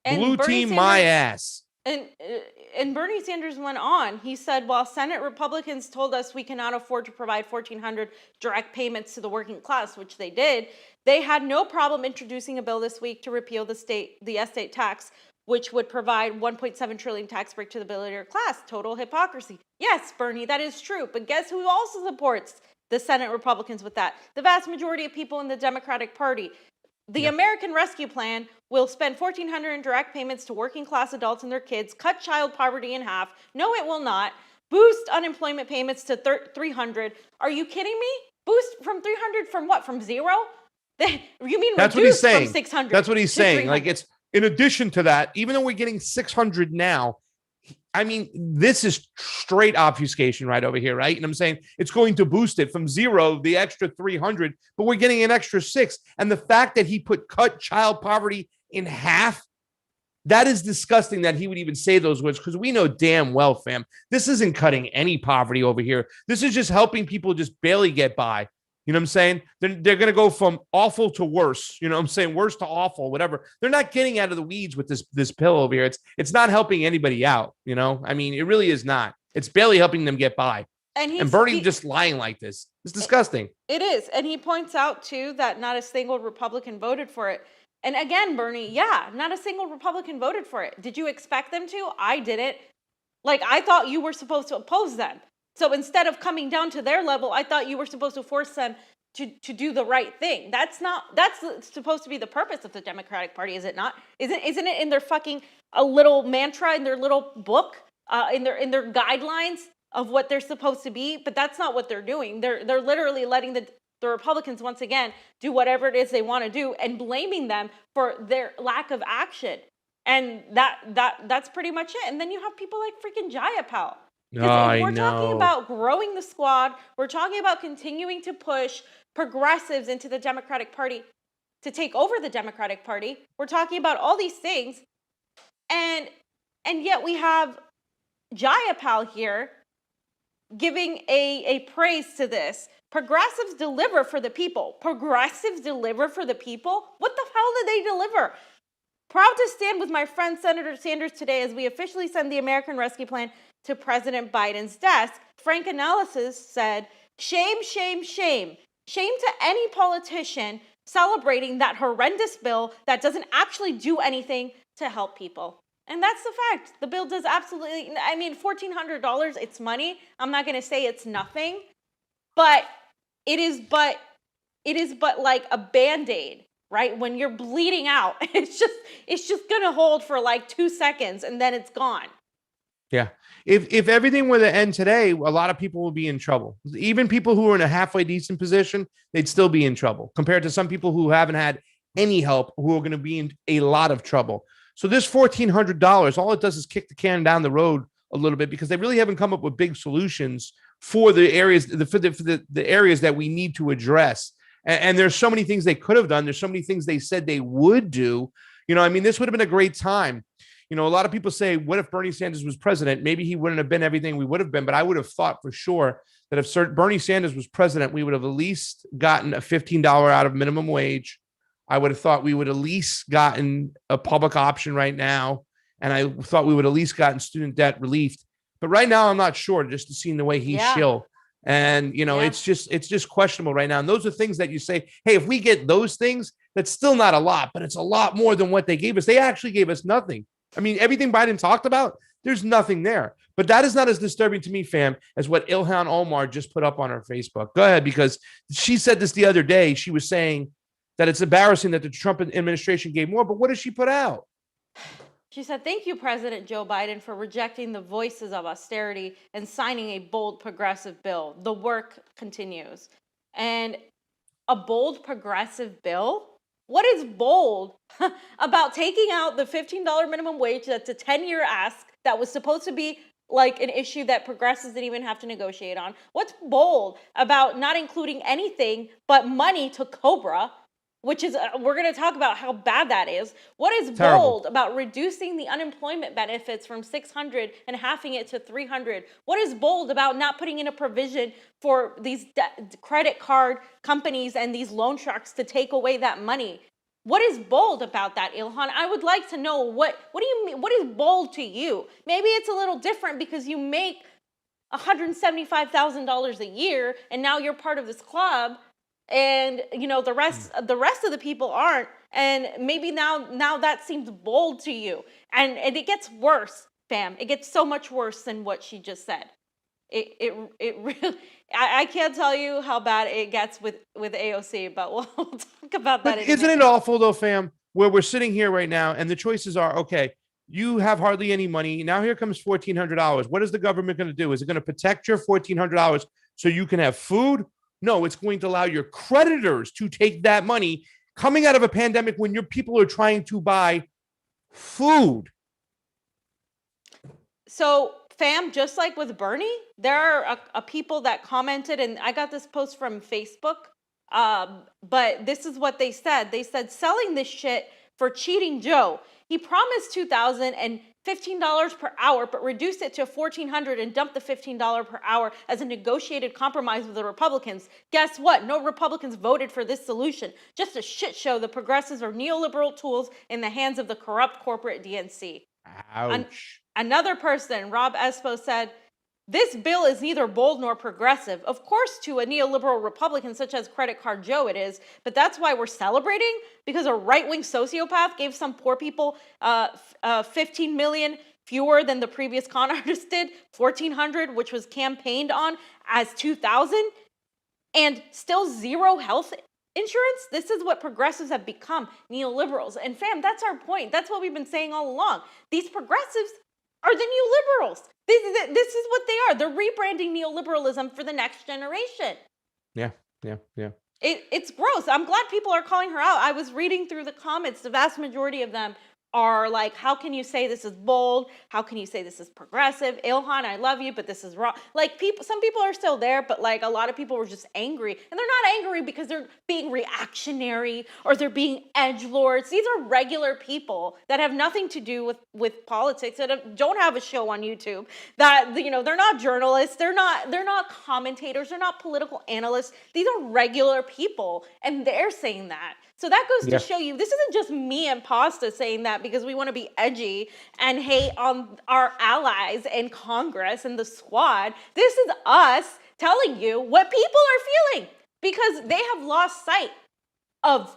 And Blue Bernie team Sanders, my ass. And Bernie Sanders went on. He said, while Senate Republicans told us we cannot afford to provide 1,400 direct payments to the working class, which they did, they had no problem introducing a bill this week to repeal the estate tax, which would provide 1.7 trillion tax break to the billionaire class. Total hypocrisy. Yes, Bernie, that is true. But guess who also supports the Senate Republicans with that? The vast majority of people in the Democratic Party. The American Rescue Plan will spend $1,400 in direct payments to working class adults and their kids, cut child poverty in half. No, it will not. Boost unemployment payments to $300. Are you kidding me? Boost from $300 from what? From zero? You mean that's what he's saying? From $600? That's what he's saying. $300. It's in addition to that, even though we're getting $600 now, I mean, this is straight obfuscation right over here, right? And I'm saying it's going to boost it from zero, the extra 300, but we're getting an extra 6. And the fact that he cut child poverty in half, That is disgusting that he would even say those words, because we know damn well, fam, this isn't cutting any poverty over here. This is just helping people just barely get by. You know what I'm saying? They're going to go from awful to worse. You know what I'm saying? Worse to awful, whatever. They're not getting out of the weeds with this pill over here. It's not helping anybody out. You know, I mean, it really is not. It's barely helping them get by. And Bernie just lying like this. It's disgusting. It is. And he points out, too, that not a single Republican voted for it. And again, Bernie, yeah, not a single Republican voted for it. Did you expect them to? I didn't. Like, I thought you were supposed to oppose them. So instead of coming down to their level, I thought you were supposed to force them to do the right thing. That's supposed to be the purpose of the Democratic Party, is it not? Isn't it in their fucking a little mantra, in their little book, in their guidelines of what they're supposed to be? But that's not what they're doing. They're literally letting the Republicans, once again, do whatever it is they want to do and blaming them for their lack of action. And that's pretty much it. And then you have people like freaking Jayapal. Because we're talking about growing the squad, we're talking about continuing to push progressives into the Democratic Party to take over the Democratic Party. We're talking about all these things. And yet we have Jayapal here giving a praise to this. Progressives deliver for the people. Progressives deliver for the people? What the hell did they deliver? Proud to stand with my friend Senator Sanders today as we officially send the American Rescue Plan to President Biden's desk. Frank Analysis said, shame, shame, shame. Shame to any politician celebrating that horrendous bill that doesn't actually do anything to help people. And that's the fact. The bill does absolutely, I mean, $1,400, it's money. I'm not going to say it's nothing, but it is but like a Band-Aid, right? When you're bleeding out, it's just going to hold for like 2 seconds and then it's gone. Yeah. If everything were to end today, a lot of people will be in trouble. Even people who are in a halfway decent position, they'd still be in trouble compared to some people who haven't had any help, who are going to be in a lot of trouble. So this $1,400, all it does is kick the can down the road a little bit, because they really haven't come up with big solutions for the areas, the areas that we need to address. And there's so many things they could have done. There's so many things they said they would do. You know, I mean, this would have been a great time. You know, a lot of people say, what if Bernie Sanders was president? Maybe he wouldn't have been everything we would have been, but I would have thought for sure that if Bernie Sanders was president, we would have at least gotten a $15 out of minimum wage. I would have thought we would at least gotten a public option right now. And I thought we would at least gotten student debt relieved. But right now, I'm not sure, just to seeing the way he's chill. And, you know, it's just questionable right now. And those are things that you say, hey, if we get those things, that's still not a lot, but it's a lot more than what they gave us. They actually gave us nothing. I mean, everything Biden talked about, there's nothing there. But that is not as disturbing to me, fam, as what Ilhan Omar just put up on her Facebook. Go ahead, because she said this the other day. She was saying that it's embarrassing that the Trump administration gave more, but what did she put out? She said, thank you, President Joe Biden, for rejecting the voices of austerity and signing a bold progressive bill. The work continues. And a bold progressive bill? What is bold about taking out the $15 minimum wage? That's a 10-year ask that was supposed to be like an issue that progressives didn't even have to negotiate on. What's bold about not including anything but money to Cobra, which is, we're going to talk about how bad that is. What is bold about reducing the unemployment benefits from $600 and halving it to $300? What is bold about not putting in a provision for these credit card companies and these loan sharks to take away that money? What is bold about that, Ilhan? I would like to know, what do you mean? What is bold to you? Maybe it's a little different because you make $175,000 a year and now you're part of this club. And, you know, the rest of the people aren't. And maybe now that seems bold to you. And it gets worse, fam. It gets so much worse than what she just said. It really, I can't tell you how bad it gets with AOC, but we'll talk about that. Isn't it awful though, fam, where we're sitting here right now and the choices are, okay, you have hardly any money. Now here comes $1,400. What is the government going to do? Is it going to protect your $1,400 so you can have food? No, it's going to allow your creditors to take that money coming out of a pandemic when your people are trying to buy food. So, fam, just like with Bernie, there are people that commented, and I got this post from Facebook, but this is what they said. They said, selling this shit for cheating Joe. He promised $2,000 and $15 per hour, but reduced it to $1,400 and dumped the $15 per hour as a negotiated compromise with the Republicans. Guess what? No Republicans voted for this solution. Just a shit show. The progressives are neoliberal tools in the hands of the corrupt corporate DNC. Ouch. Another person, Rob Espo, said, this bill is neither bold nor progressive. Of course, to a neoliberal Republican such as Credit Card Joe it is, but that's why we're celebrating, because a right-wing sociopath gave some poor people 15 million fewer than the previous con artist did, 1,400, which was campaigned on as 2,000, and still zero health insurance. This is what progressives have become, neoliberals. And fam, that's our point. That's what we've been saying all along. These progressives are the new liberals. This is what they are. They're rebranding neoliberalism for the next generation. Yeah. It's gross. I'm glad people are calling her out. I was reading through the comments. The vast majority of them are like, how can you say this is bold? How can you say this is progressive? Ilhan, I love you, but this is wrong. Like, some people are still there, but like a lot of people were just angry. And they're not angry because they're being reactionary or they're being edgelords. These are regular people that have nothing to do with politics, that don't have a show on YouTube, that, you know, they're not journalists, they're not commentators, they're not political analysts. These are regular people, and they're saying that. So that goes to show you, this isn't just me and Pasta saying that because we want to be edgy and hate on our allies in Congress and the squad. This is us telling you what people are feeling because they have lost sight of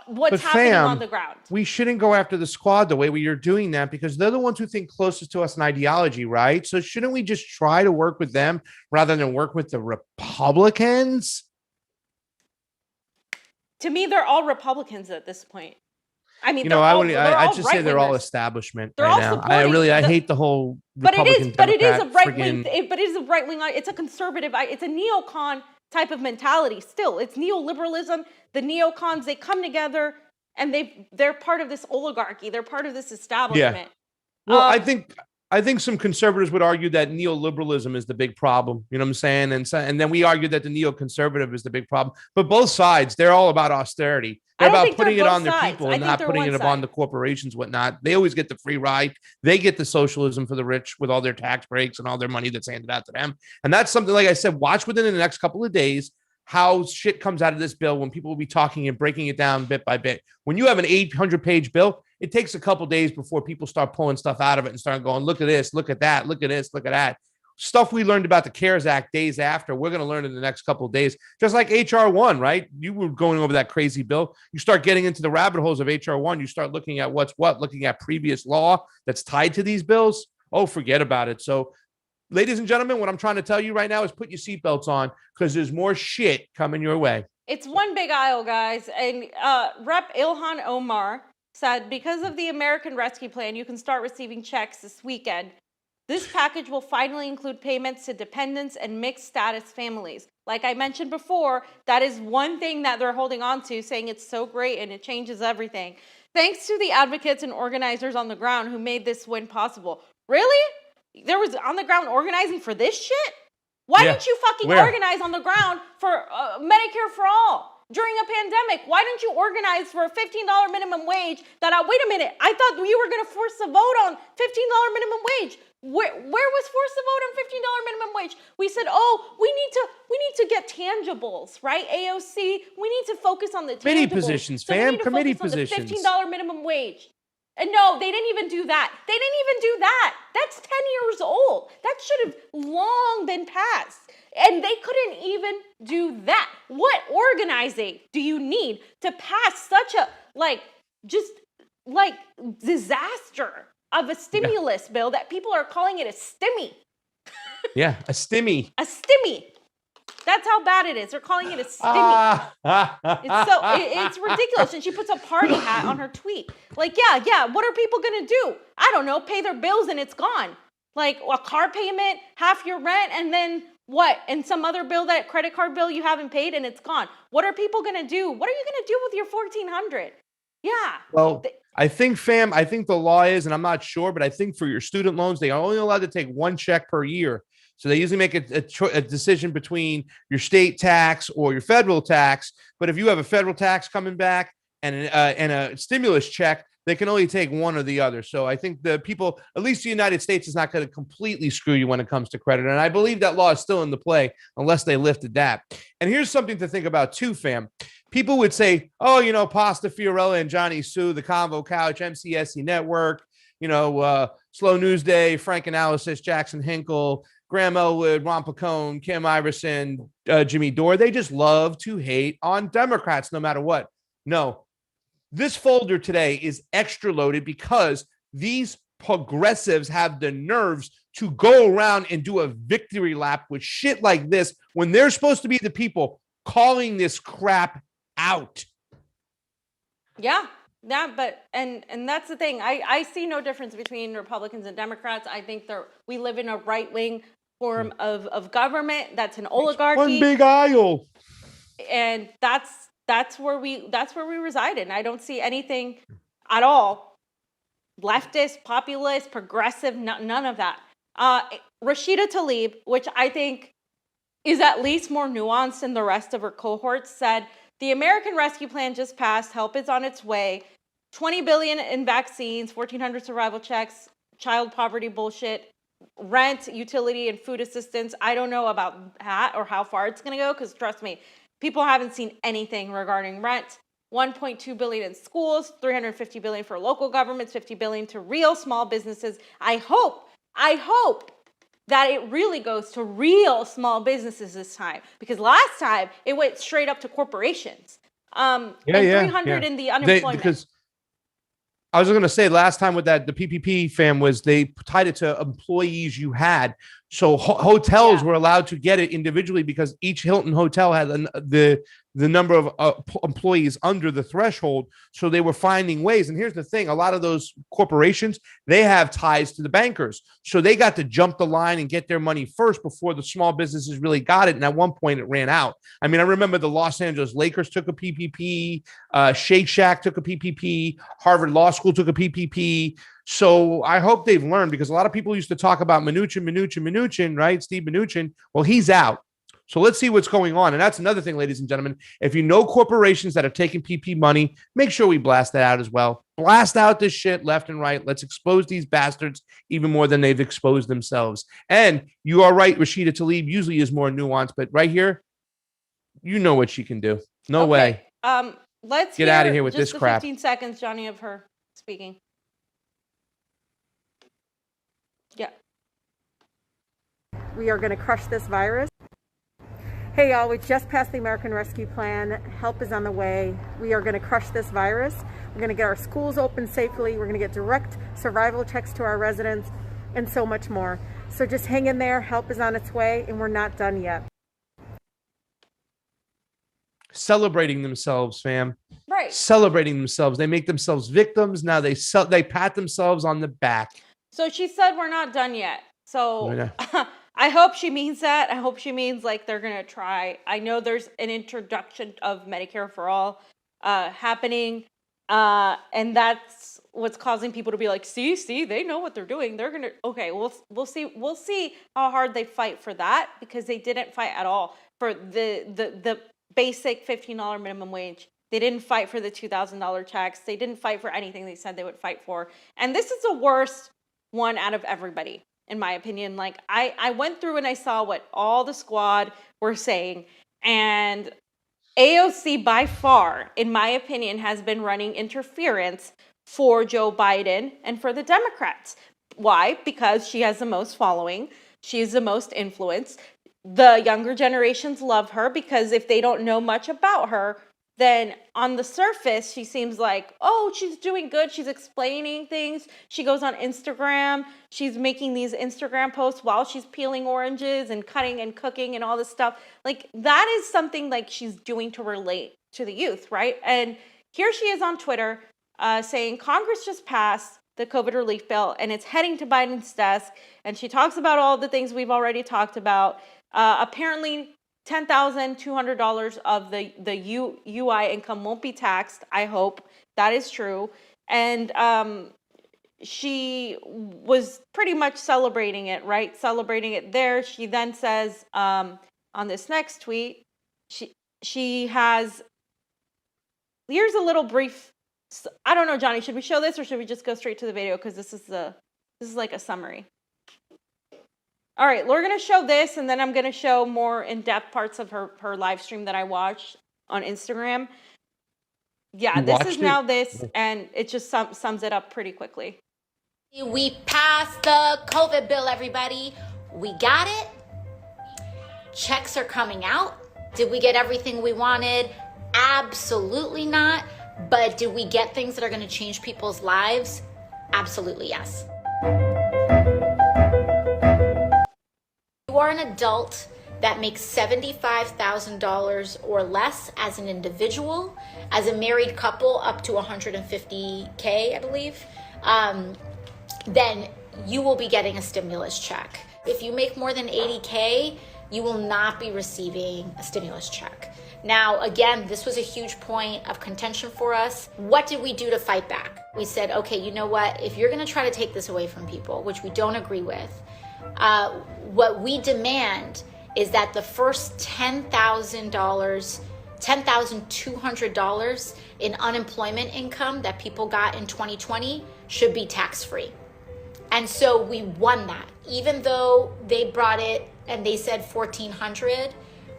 what's happening on the ground. We shouldn't go after the squad the way you're doing that because they're the ones who think closest to us in ideology, right? So shouldn't we just try to work with them rather than work with the Republicans? To me, they're all Republicans at this point. I mean, I just say they're all establishment right now. I hate the whole Republican. But it is a right wing. But it is a right wing. It's a conservative. It's a neocon type of mentality. Still, it's neoliberalism. The neocons, they come together and they're part of this oligarchy. They're part of this establishment. Yeah. Well, I think some conservatives would argue that neoliberalism is the big problem. You know what I'm saying? And then we argue that the neoconservative is the big problem. But both sides, they're all about austerity. They're about putting it on their people and not putting it upon the corporations, whatnot. They always get the free ride. They get the socialism for the rich with all their tax breaks and all their money that's handed out to them. And that's something, like I said, watch within the next couple of days how shit comes out of this bill when people will be talking and breaking it down bit by bit. When you have an 800-page bill, it takes a couple days before people start pulling stuff out of it and start going, look at this, look at that, look at this, look at that. Stuff we learned about the CARES Act days after, we're going to learn in the next couple of days. Just like HR 1, right? You were going over that crazy bill. You start getting into the rabbit holes of HR 1. You start looking at what's what, looking at previous law that's tied to these bills. Oh, forget about it. So, ladies and gentlemen, what I'm trying to tell you right now is put your seatbelts on because there's more shit coming your way. It's one big aisle, guys. And Rep. Ilhan Omar said, because of the American Rescue Plan, you can start receiving checks this weekend. This package will finally include payments to dependents and mixed status families. Like I mentioned before, that is one thing that they're holding on to, saying it's so great and it changes everything. Thanks to the advocates and organizers on the ground who made this win possible. Really? There was on the ground organizing for this shit? Why didn't you fucking organize on the ground for Medicare for all during a pandemic? Why didn't you organize for a $15 minimum wage wait a minute, I thought you were going to force a vote on $15 minimum wage. Where was forced to vote on $15 minimum wage? We said, we need to get tangibles, right? AOC, we need to focus on the tangibles. Committee positions, fam, committee positions. $15 minimum wage. And no, they didn't even do that. That's 10 years old. That should have long been passed. And they couldn't even do that. What organizing do you need to pass such a, disaster of a stimulus bill that people are calling it a stimmy? Yeah, a stimmy. A stimmy. That's how bad it is. They're calling it a stimmy. It's ridiculous. And she puts a party hat on her tweet. Like, yeah, what are people going to do? I don't know, pay their bills and it's gone. Like a car payment, half your rent, and then what? And some other bill, that credit card bill you haven't paid and it's gone. What are people going to do? What are you going to do with your $1,400? Yeah. Well, I think the law is, and I'm not sure, but I think for your student loans, they are only allowed to take one check per year. So they usually make a decision between your state tax or your federal tax. But if you have a federal tax coming back and a stimulus check, they can only take one or the other. So I think the people, at least the United States, is not going to completely screw you when it comes to credit. And I believe that law is still in the play unless they lifted that. And here's something to think about too, fam. People would say, oh, Pasta, Fiorella, and Johnny Sue, the Convo Couch, MCSE Network, Slow News Day, Frank Analysis, Jackson Hinkle, Graham Elwood, Ron Placone, Kim Iversen, Jimmy Dore. They just love to hate on Democrats no matter what. No. This folder today is extra loaded because these progressives have the nerves to go around and do a victory lap with shit like this when they're supposed to be the people calling this crap out. Yeah, but and that's the thing. I see no difference between Republicans and Democrats. I think we live in a right-wing form of government. That's an oligarchy. One big aisle. And that's where we reside in. I don't see anything at all leftist, populist, progressive, none of that. Rashida Tlaib, which I think is at least more nuanced than the rest of her cohorts, said the American Rescue Plan just passed. Help is on its way. $20 billion in vaccines, 1,400 survival checks, child poverty bullshit, rent, utility, and food assistance. I don't know about that or how far it's going to go because trust me, people haven't seen anything regarding rent. $1.2 billion in schools, $350 billion for local governments, $50 billion to real small businesses. I hope that it really goes to real small businesses this time because last time it went straight up to corporations. And 300 in the unemployment. I was going to say last time with that, the PPP fam was they tied it to employees you had. So hotels were allowed to get it individually because each Hilton hotel had the number of employees under the threshold. So they were finding ways. And here's the thing. A lot of those corporations, they have ties to the bankers. So they got to jump the line and get their money first before the small businesses really got it. And at one point it ran out. I mean, I remember the Los Angeles Lakers took a PPP. Shake Shack took a PPP. Harvard Law School took a PPP. So I hope they've learned because a lot of people used to talk about Mnuchin, right? Steve Mnuchin. Well, he's out. So let's see what's going on. And that's another thing, ladies and gentlemen. If you know corporations that are taking PP money, make sure we blast that out as well. Blast out this shit left and right. Let's expose these bastards even more than they've exposed themselves. And you are right, Rashida Tlaib usually is more nuanced, but right here, you know what she can do. No way. Let's get out of here with this crap. 15 seconds, Johnny, of her speaking. Yeah. We are going to crush this virus. Hey y'all, we just passed the American Rescue Plan. Help is on the way. We are going to crush this virus. We're going to get our schools open safely. We're going to get direct survival checks to our residents and so much more. So just hang in there. Help is on its way and we're not done yet. Celebrating themselves, fam. Right. Celebrating themselves. They make themselves victims. Now they pat themselves on the back. So she said we're not done yet. So Yeah. I hope she means that. I hope she means like they're going to try. I know there's an introduction of Medicare for All happening. And that's what's causing people to be like, see, they know what they're doing. They're going to, okay, we'll see how hard they fight for that because they didn't fight at all for the basic $15 minimum wage. They didn't fight for the $2,000 checks. They didn't fight for anything they said they would fight for. And this is the worst one out of everybody. In my opinion, like I went through and I saw what all the squad were saying, and AOC by far, in my opinion, has been running interference for Joe Biden and for the Democrats. Why? Because she has the most following. She's the most influence. The younger generations love her because if they don't know much about her, then on the surface, she seems like, oh, she's doing good. She's explaining things. She goes on Instagram. She's making these Instagram posts while she's peeling oranges and cutting and cooking and all this stuff. Like that is something like she's doing to relate to the youth, right? And here she is on Twitter saying Congress just passed the COVID relief bill and it's heading to Biden's desk. And she talks about all the things we've already talked about. Apparently, $10,200 of the UI income won't be taxed. I hope that is true. And she was pretty much celebrating it, right? Celebrating it there. She then says on this next tweet, she has here's a little brief. I don't know, Johnny, should we show this or should we just go straight to the video? Because this is like a summary. All right, we're going to show this, and then I'm going to show more in-depth parts of her live stream that I watched on Instagram. Yeah, You this watched is it? now this, and it just sums it up pretty quickly. We passed the COVID bill, everybody. We got it. Checks are coming out. Did we get everything we wanted? Absolutely not. But did we get things that are going to change people's lives? Absolutely yes. You are an adult that makes $75,000 or less as an individual, as a married couple up to $150K, I believe, then you will be getting a stimulus check. If you make more than $80K, you will not be receiving a stimulus check. Now, again, this was a huge point of contention for us. What did we do to fight back? We said, okay, you know what? If you're going to try to take this away from people, which we don't agree with, what we demand is that the first $10,200 in unemployment income that people got in 2020 should be tax-free. And so we won that. Even though they brought it and they said $1,400,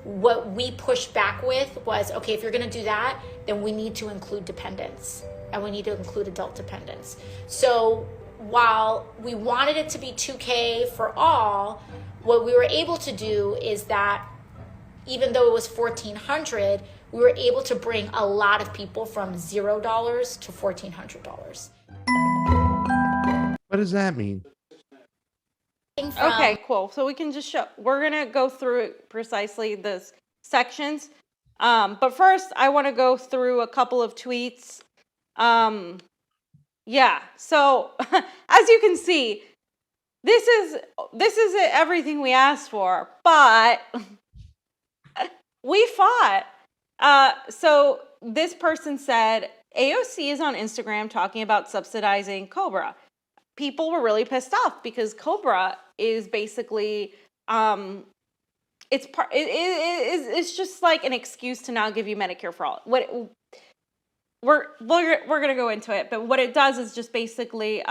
what we pushed back with was, okay, if you're going to do that, then we need to include dependents and we need to include adult dependents. So while we wanted it to be $2K for all, what we were able to do is that even though it was $1,400, we were able to bring a lot of people from $0 to $1,400. What does that mean? Okay, cool. So we can just show, we're going to go through precisely the sections. But first, I want to go through a couple of tweets. Yeah, so as you can see, this is everything we asked for, but we fought. So this person said, AOC is on Instagram talking about subsidizing Cobra. People were really pissed off because Cobra is basically, it's just like an excuse to now give you Medicare for all. We're gonna go into it, but what it does is just basically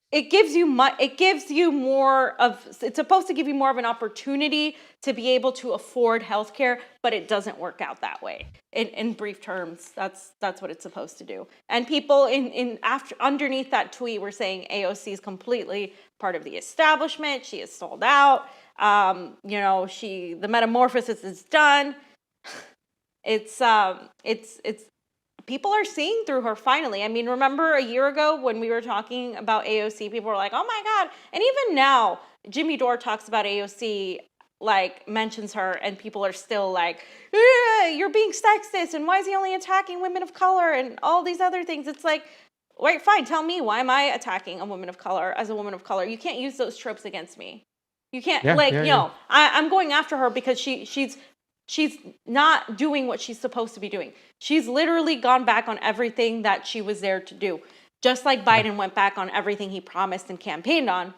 it gives you more of, it's supposed to give you more of an opportunity to be able to afford healthcare, but it doesn't work out that way. In brief terms, that's what it's supposed to do. And people underneath that tweet were saying AOC is completely part of the establishment. She is sold out. The metamorphosis is done. It's people are seeing through her finally. I mean, remember a year ago when we were talking about AOC, people were like, oh my God. And even now, Jimmy Dore talks about AOC, like mentions her, and people are still like, you're being sexist, and why is he only attacking women of color and all these other things? It's like, wait, fine, tell me, why am I attacking a woman of color as a woman of color? You can't use those tropes against me. You can't, I'm going after her because she's not doing what she's supposed to be doing. She's literally gone back on everything that she was there to do. Just like Biden went back on everything he promised and campaigned on.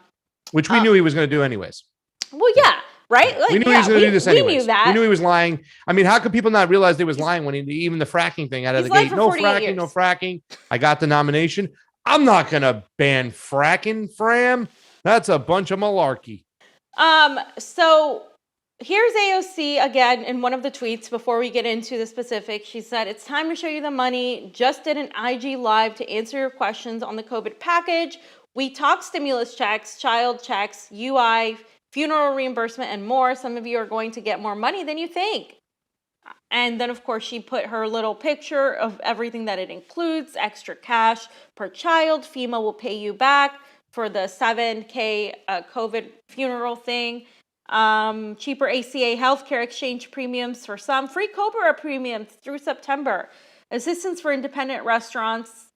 Which we knew he was going to do anyways. Well, yeah, right? Like, we knew he was going to do this anyways. We knew that. We knew he was lying. I mean, how could people not realize he was lying when even the fracking thing out of the gate? No fracking, no fracking. I got the nomination. I'm not going to ban fracking, Fram. That's a bunch of malarkey. So here's AOC again in one of the tweets before we get into the specifics. She said, it's time to show you the money. Just did an IG live to answer your questions on the COVID package. We talked stimulus checks, child checks, UI, funeral reimbursement, and more. Some of you are going to get more money than you think. And then, of course, she put her little picture of everything that it includes, extra cash per child. FEMA will pay you back for the $7K COVID funeral thing. Cheaper ACA healthcare exchange premiums for some, free Cobra premiums through September, assistance for independent restaurants,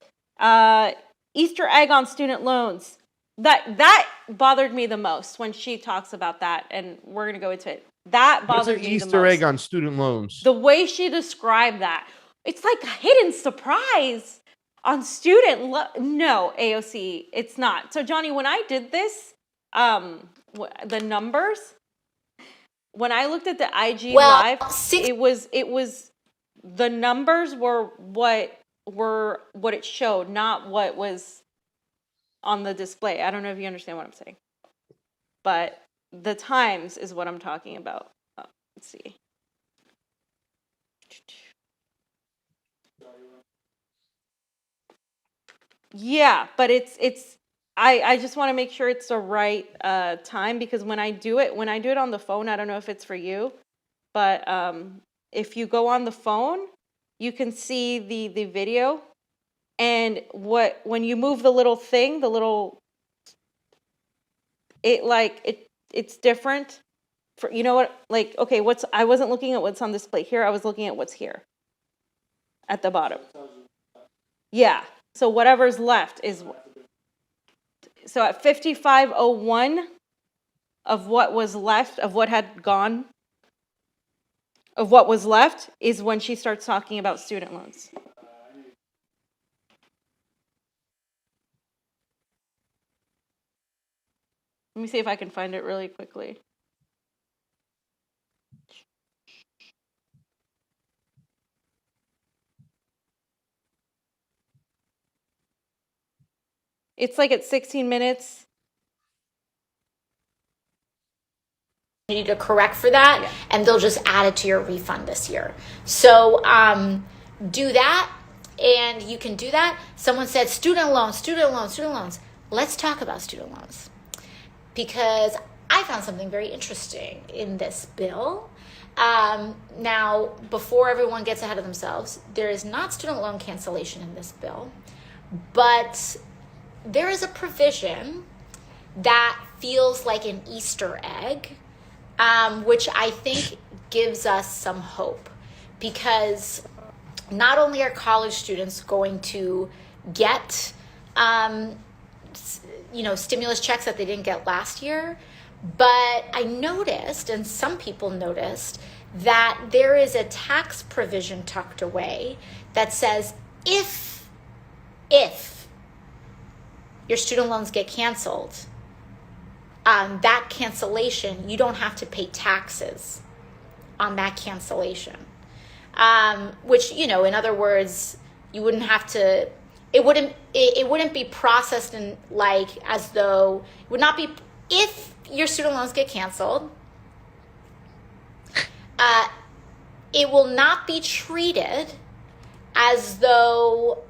Easter egg on student loans. That bothered me the most when she talks about that, and we're gonna go into it. That bothered me the most. Easter egg on student loans. The way she described that, it's like a hidden surprise on no, AOC, it's not. So Johnny, when I did this, the numbers. When I looked at the IG live, it was the numbers were what it showed, not what was on the display. I don't know if you understand what I'm saying, but the times is what I'm talking about. Let's see. Yeah, but I just want to make sure it's the right time, because when I do it on the phone, I don't know if it's for you, but if you go on the phone, you can see the video, and when you move the little thing, it's different. For, you know what, like, okay, I wasn't looking at what's on display here, I was looking at what's here at the bottom. Yeah, so whatever's left is, so at 55:01 of what was left, of what had gone, of what was left, is when she starts talking about student loans. Let me see if I can find it really quickly. It's like at 16 minutes. You need to correct for that, Yeah. and they'll just add it to your refund this year. So do that, and you can do that. Someone said student loans. Let's talk about student loans, because I found something very interesting in this bill. Now, before everyone gets ahead of themselves, there is not student loan cancellation in this bill, but there is a provision that feels like an Easter egg, which I think gives us some hope, because not only are college students going to get, stimulus checks that they didn't get last year, but I noticed, and some people noticed, that there is a tax provision tucked away that says if your student loans get canceled, that cancellation, you don't have to pay taxes on that cancellation. Which, in other words, you wouldn't have to, it wouldn't be processed in as though, it would not be, if your student loans get canceled, it will not be treated as though,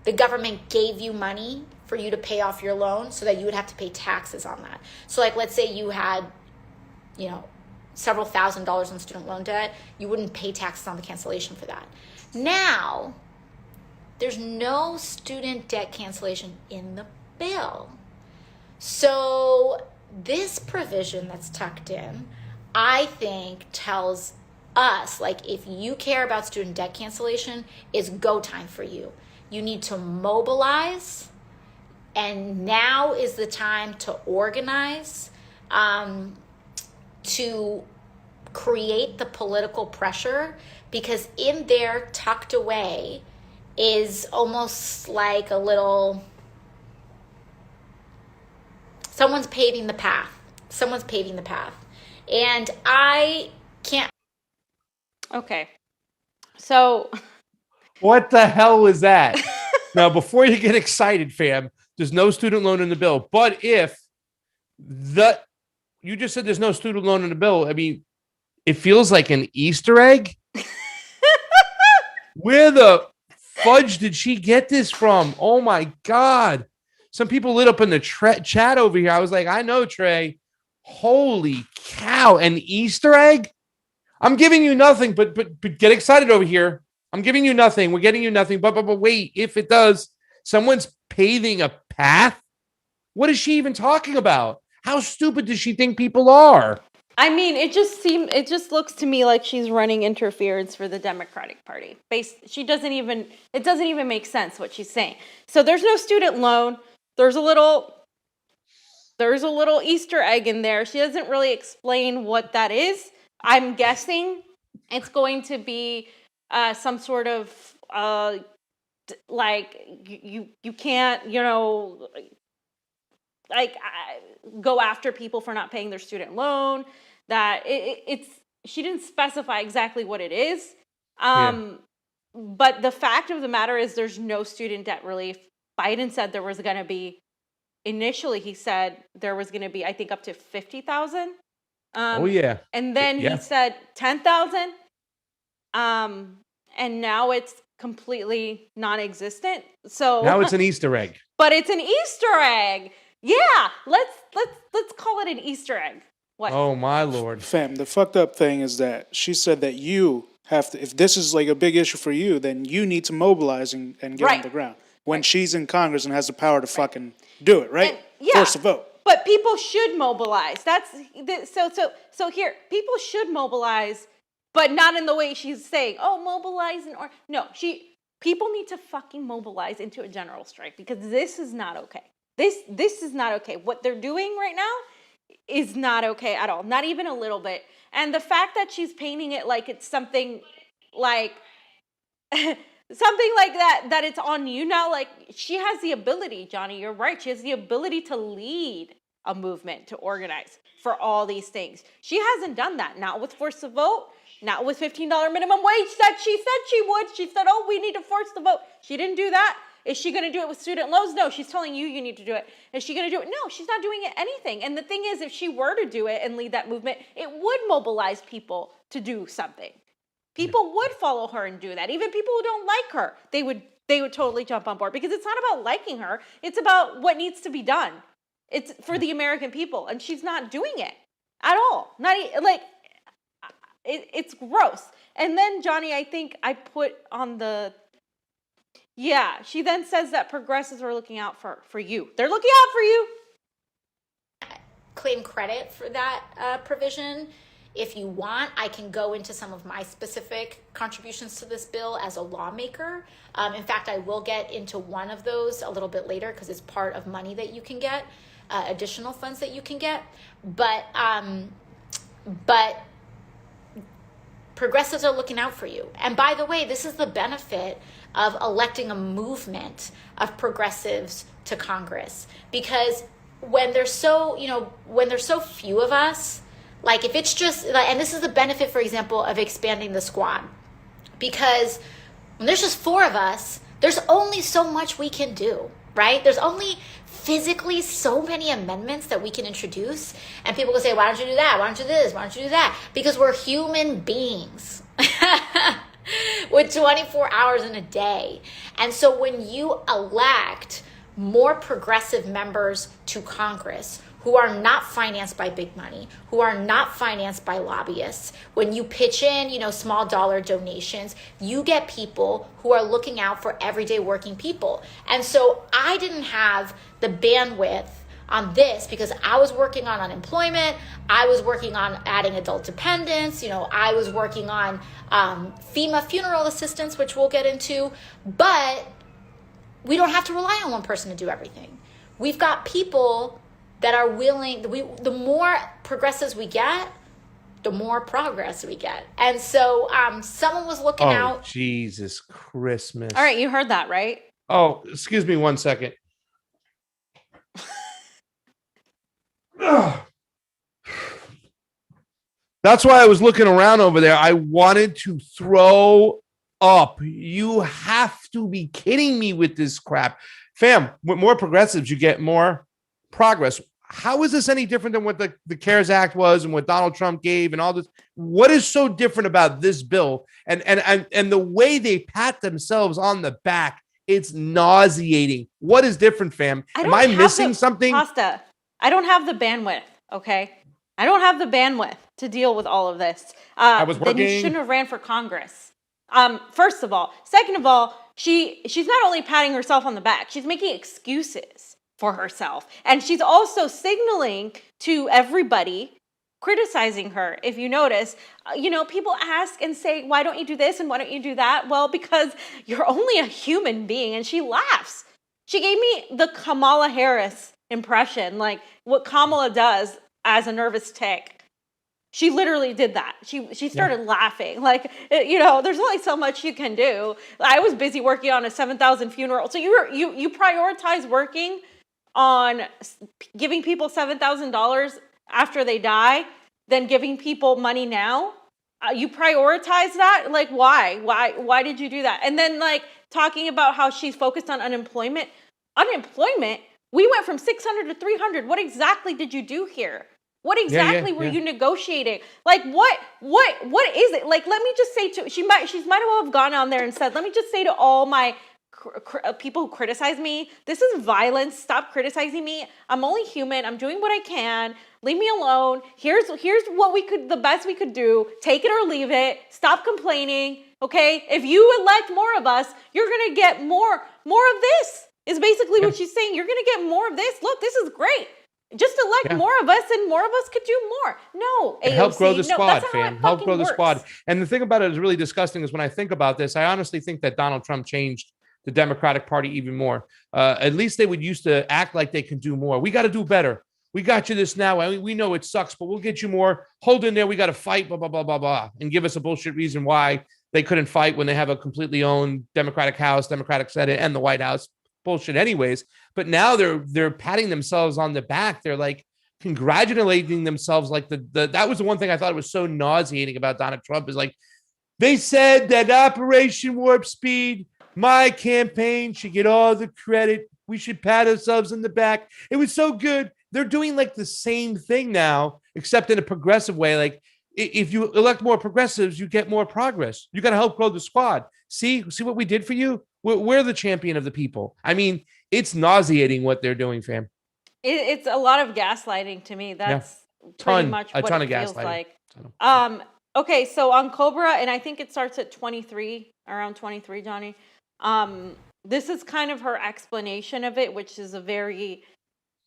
the government gave you money for you to pay off your loan, so that you would have to pay taxes on that. So let's say you had, several $1,000s on student loan debt, you wouldn't pay taxes on the cancellation for that. Now, there's no student debt cancellation in the bill. So this provision that's tucked in, I think, tells us, if you care about student debt cancellation, it's go time for you. You need to mobilize, and now is the time to organize, to create the political pressure, because in there, tucked away, is almost like a little, someone's paving the path. And I can't. Okay. So. What the hell was that? Now, before you get excited, fam, there's no student loan in the bill. But if you just said there's no student loan in the bill, I mean, it feels like an Easter egg. Where the fudge did she get this from? Oh my God. Some people lit up in the chat over here. I was like, I know, Trey. Holy cow. An Easter egg? I'm giving you nothing, but get excited over here. I'm giving you nothing. We're getting you nothing. But wait, if it does, someone's paving a path? What is she even talking about? How stupid does she think people are? I mean, it just looks to me like she's running interference for the Democratic Party. It doesn't even make sense what she's saying. So there's no student loan. There's a little Easter egg in there. She doesn't really explain what that is. I'm guessing it's going to be some sort of you can't, go after people for not paying their student loan. That she didn't specify exactly what it is. But the fact of the matter is there's no student debt relief. Biden said there was going to be, initially he said there was going to be, I think, up to 50,000. Oh yeah. And then he said 10,000. And now it's completely non-existent. So now it's an Easter egg. But it's an Easter egg. Yeah, let's call it an Easter egg. What? Oh my Lord. Fam, the fucked up thing is that she said that you have to, if this is like a big issue for you, then you need to mobilize and get on the ground. When she's in Congress and has the power to fucking do it, right? Force a vote. But people should mobilize. So here, people should mobilize, but not in the way she's saying, oh, mobilize no, people need to fucking mobilize into a general strike, because this is not okay. This is not okay. What they're doing right now is not okay at all. Not even a little bit. And the fact that she's painting it like it's something like something like that it's on you now, like she has the ability, Johnny, you're right. She has the ability to lead a movement, to organize for all these things. She hasn't done that. Not with force the vote, not with $15 minimum wage that she said she would. She said, oh, we need to force the vote. She didn't do that. Is she going to do it with student loans? No, she's telling you need to do it. Is she going to do it? No, she's not doing it anything. And the thing is, if she were to do it and lead that movement, it would mobilize people to do something. People would follow her and do that. Even people who don't like her, they would totally jump on board, because it's not about liking her. It's about what needs to be done. It's for the American people, and she's not doing it at all. It's gross. And then, Johnny, I think I put on the... Yeah, she then says that progressives are looking out for you. They're looking out for you. Claim credit for that provision. If you want, I can go into some of my specific contributions to this bill as a lawmaker. In fact, I will get into one of those a little bit later, because it's part of money that you can get, additional funds that you can get. But progressives are looking out for you. And by the way, this is the benefit of electing a movement of progressives to Congress, because when there's so few of us, like if it's just, and this is the benefit, for example, of expanding the squad, because when there's just 4 of us, there's only so much we can do, right? There's only physically so many amendments that we can introduce, and people will say, why don't you do that? Why don't you do this? Why don't you do that? Because we're human beings. With 24 hours in a day. And so when you elect more progressive members to Congress who are not financed by big money, who are not financed by lobbyists, when you pitch in, small dollar donations, you get people who are looking out for everyday working people. And so I didn't have the bandwidth on this, because I was working on unemployment, I was working on adding adult dependents, I was working on FEMA funeral assistance, which we'll get into, but we don't have to rely on one person to do everything. We've got people that are willing, the more progressives we get, the more progress we get. And so someone was looking out. Oh, Jesus Christmas. All right, you heard that, right? Oh, excuse me 1 second. That's why I was looking around over there. I wanted to throw up. You have to be kidding me with this crap. Fam, with more progressives, you get more progress. How is this any different than what the CARES Act was and what Donald Trump gave and all this? What is so different about this bill? And the way they pat themselves on the back, it's nauseating. What is different, fam? Am I missing something? Pasta. I don't have the bandwidth, okay? I don't have the bandwidth to deal with all of this. I was working. Then you shouldn't have ran for Congress. First of all. Second of all, she's not only patting herself on the back, she's making excuses for herself. And she's also signaling to everybody, criticizing her. If you notice, people ask and say, why don't you do this and why don't you do that? Well, because you're only a human being. And she laughs. She gave me the Kamala Harris impression, like what Kamala does as a nervous tick. She literally did that. She started laughing. Like, there's only so much you can do. I was busy working on a 7,000 funeral. So you prioritize working on giving people $7,000 after they die than giving people money now? you prioritize that? Like, why did you do that? And then like talking about how she's focused on unemployment. We went from 600 to 300. What exactly did you do here? What exactly were you negotiating? Like, what is it? Like, let me just say she might as well have gone on there and said, let me just say to all my people who criticize me, this is violence. Stop criticizing me. I'm only human. I'm doing what I can. Leave me alone. Here's what the best we could do. Take it or leave it. Stop complaining. Okay? If you elect more of us, you're gonna get more of this. Is basically what she's saying. You're gonna get more of this. Look, this is great. Just elect more of us, and more of us could do more. No, AOC, help grow the squad, fam. Help grow the works. squad. And the thing about it is really disgusting is when I think about this, I honestly think that Donald Trump changed the Democratic Party even more. At least they would used to act like they can do more. We got to do better. We got you this now. I mean, we know it sucks, but we'll get you more. Hold in there. We got to fight, blah, blah, blah, blah, blah. And give us a bullshit reason why they couldn't fight when they have a completely owned Democratic House, Democratic Senate, and the White House. Bullshit anyways. But now they're patting themselves on the back. They're like congratulating themselves. Like that was the one thing I thought was so nauseating about Donald Trump is like, they said that Operation Warp Speed, my campaign should get all the credit. We should pat ourselves in the back. It was so good. They're doing like the same thing now, except in a progressive way. Like if you elect more progressives, you get more progress. You got to help grow the squad. See what we did for you? We're the champion of the people. I mean, it's nauseating what they're doing, fam. It's a lot of gaslighting to me. That's pretty much what it feels like. Okay, so on Cobra, and I think it starts at 23, around 23, Johnny. This is kind of her explanation of it, which is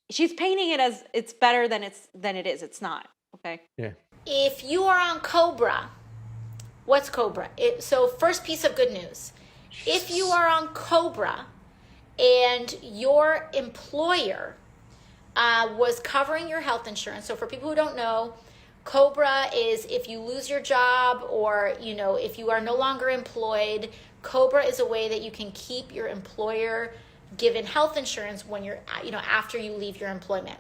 she's painting it as it's better than it is. It's not. Okay. Yeah. If you are on Cobra, what's Cobra? So first piece of good news. If you are on Cobra and your employer was covering your health insurance, so for people who don't know, Cobra is if you lose your job or, if you are no longer employed, Cobra is a way that you can keep your employer given health insurance when you're, after you leave your employment.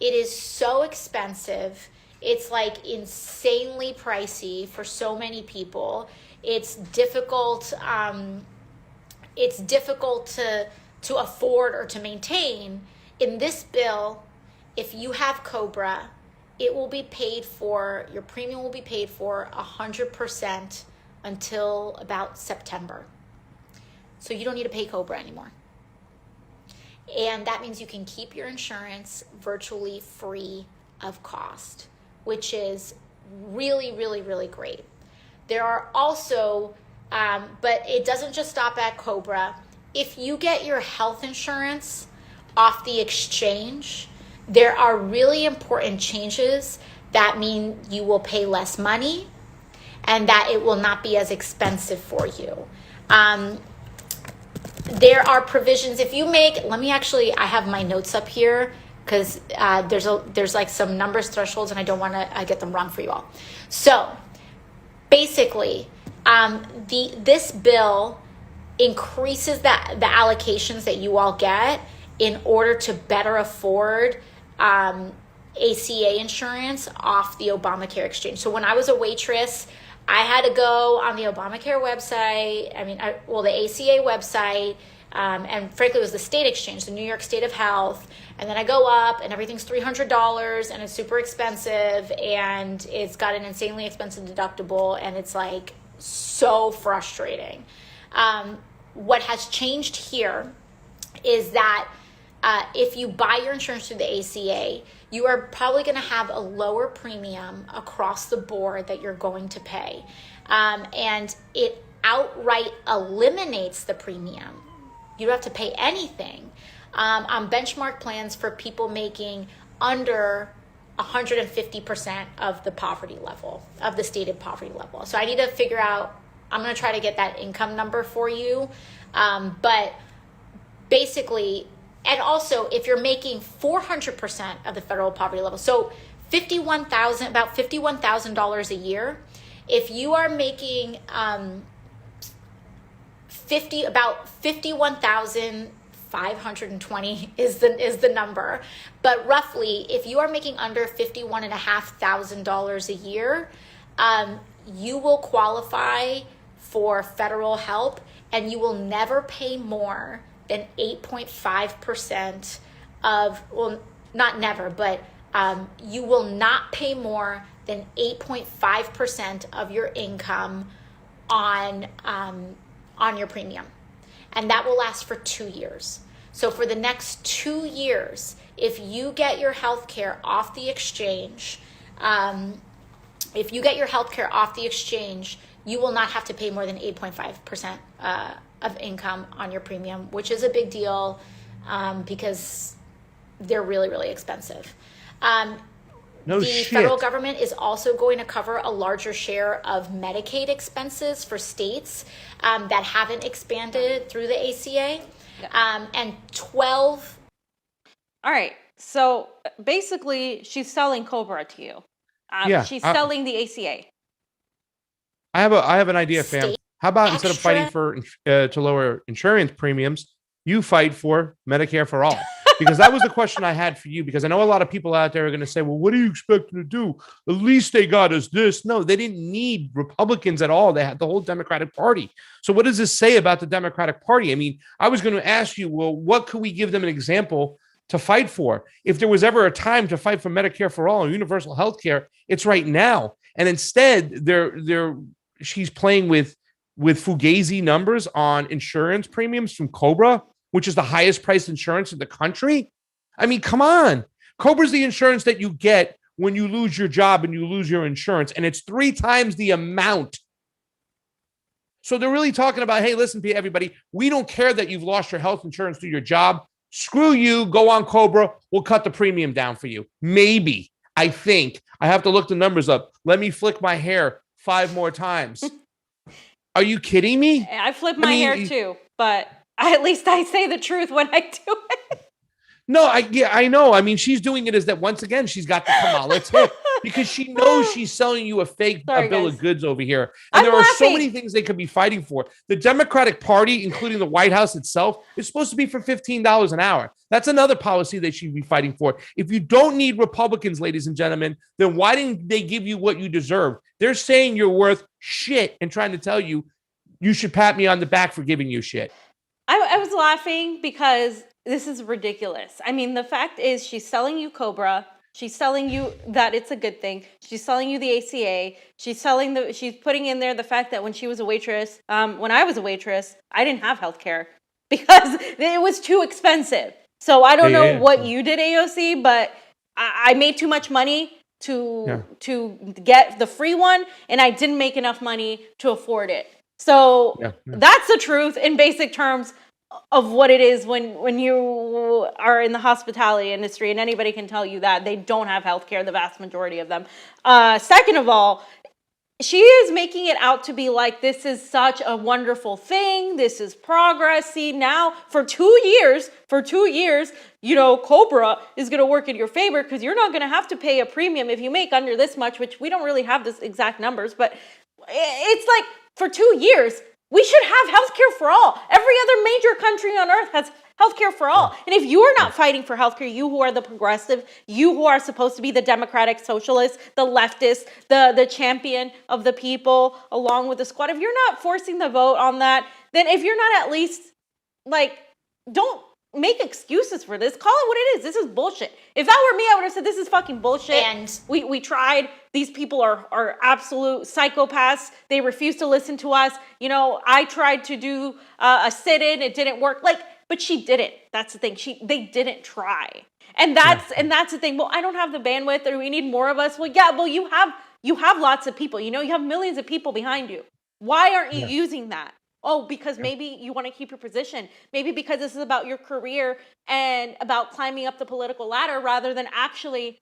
It is so expensive. It's like insanely pricey for so many people. It's difficult. It's difficult to afford or to maintain. In this bill, if you have Cobra, it will be paid for. Your premium will be paid for 100% until about September. So you don't need to pay Cobra anymore. And that means you can keep your insurance virtually free of cost, which is really, really, really great. There are also, but it doesn't just stop at Cobra. If you get your health insurance off the exchange, there are really important changes that mean you will pay less money and that it will not be as expensive for you. There are provisions. If you make, I have my notes up here because there's like some numbers thresholds and I don't want to get them wrong for you all. So basically, this bill increases the allocations that you all get in order to better afford ACA insurance off the Obamacare exchange. So when I was a waitress, I had to go on the Obamacare website, the ACA website, and frankly, it was the state exchange, the New York State of Health. And then I go up and everything's $300 and it's super expensive and it's got an insanely expensive deductible and it's like so frustrating. What has changed here is that if you buy your insurance through the ACA, you are probably going to have a lower premium across the board that you're going to pay. And it outright eliminates the premium. You don't have to pay anything on benchmark plans for people making under 150% of the poverty level, of the stated poverty level. So I need to figure out, I'm going to try to get that income number for you. But basically, and also if you're making 400% of the federal poverty level, so about $51,000 a year, if you are making about 51,520 is the number, but roughly if you are making under $51,500 a year, you will qualify for federal help, and you will never pay more than 8.5% of, well, not never, but you will not pay more than 8.5% of your income on your premium. And that will last for 2 years. So for the next 2 years, if you get your health care off the exchange, you will not have to pay more than 8.5% of income on your premium, which is a big deal because they're really, really expensive. No the shit. federal government is also going to cover a larger share of Medicaid expenses for states that haven't expanded through the ACA. And 12. All right. So basically, she's selling Cobra to you. She's selling the ACA. I have an idea, fam. How about instead of fighting for to lower insurance premiums, you fight for Medicare for all? Because that was the question I had for you, because I know a lot of people out there are going to say, well, what do you expect them to do? At least they got us this. No, they didn't need Republicans at all. They had the whole Democratic Party. So what does this say about the Democratic Party? I mean, I was going to ask you, well, what could we give them an example to fight for? If there was ever a time to fight for Medicare for all and universal health care, it's right now. And instead, she's playing with fugazi numbers on insurance premiums from Cobra, which is the highest priced insurance in the country. I mean, come on. Cobra's the insurance that you get when you lose your job and you lose your insurance, and it's 3 times the amount. So they're really talking about, hey, listen, everybody, we don't care that you've lost your health insurance through your job. Screw you. Go on Cobra. We'll cut the premium down for you. Maybe. I think. I have to look the numbers up. Let me flick my hair 5 more times. Are you kidding me? I flip my hair too, but at least I say the truth when I do it. No, I know. I mean, she's doing it as that once again, she's got the Kamala tip because she knows she's selling you a fake bill of goods over here. And there are so many things they could be fighting for. The Democratic Party, including the White House itself, is supposed to be for $15 an hour. That's another policy they should be fighting for. If you don't need Republicans, ladies and gentlemen, then why didn't they give you what you deserve? They're saying you're worth shit and trying to tell you should pat me on the back for giving you shit. I was laughing because this is ridiculous. I mean, the fact is she's selling you Cobra. She's selling you that it's a good thing. She's selling you the ACA. She's putting in there the fact that when she was a waitress, when I was a waitress, I didn't have health care because it was too expensive. So I don't know what you did, AOC, but I made too much money to get the free one, and I didn't make enough money to afford it. So that's the truth in basic terms of what it is when you are in the hospitality industry, and anybody can tell you that they don't have healthcare, the vast majority of them. Second of all, she is making it out to be like this is such a wonderful thing. This is progress. See, now for 2 years, Cobra is going to work in your favor because you're not going to have to pay a premium if you make under this much, which we don't really have this exact numbers, but it's like for 2 years, we should have healthcare for all. Every other major country on earth has healthcare for all. And if you are not fighting for healthcare, you who are the progressive, you who are supposed to be the democratic socialist, the leftist, the champion of the people, along with the squad, if you're not forcing the vote on that, then if you're not at least, don't make excuses for this. Call it what it is. This is bullshit. If that were me, I would have said this is fucking bullshit. And we tried. These people are absolute psychopaths. They refuse to listen to us. I tried to do a sit-in. It didn't work. But she didn't. That's the thing. They didn't try. And that's the thing. Well, I don't have the bandwidth, or we need more of us. Well, yeah. Well, you have lots of people. You have millions of people behind you. Why aren't you using that? Oh, because maybe you want to keep your position. Maybe because this is about your career and about climbing up the political ladder rather than actually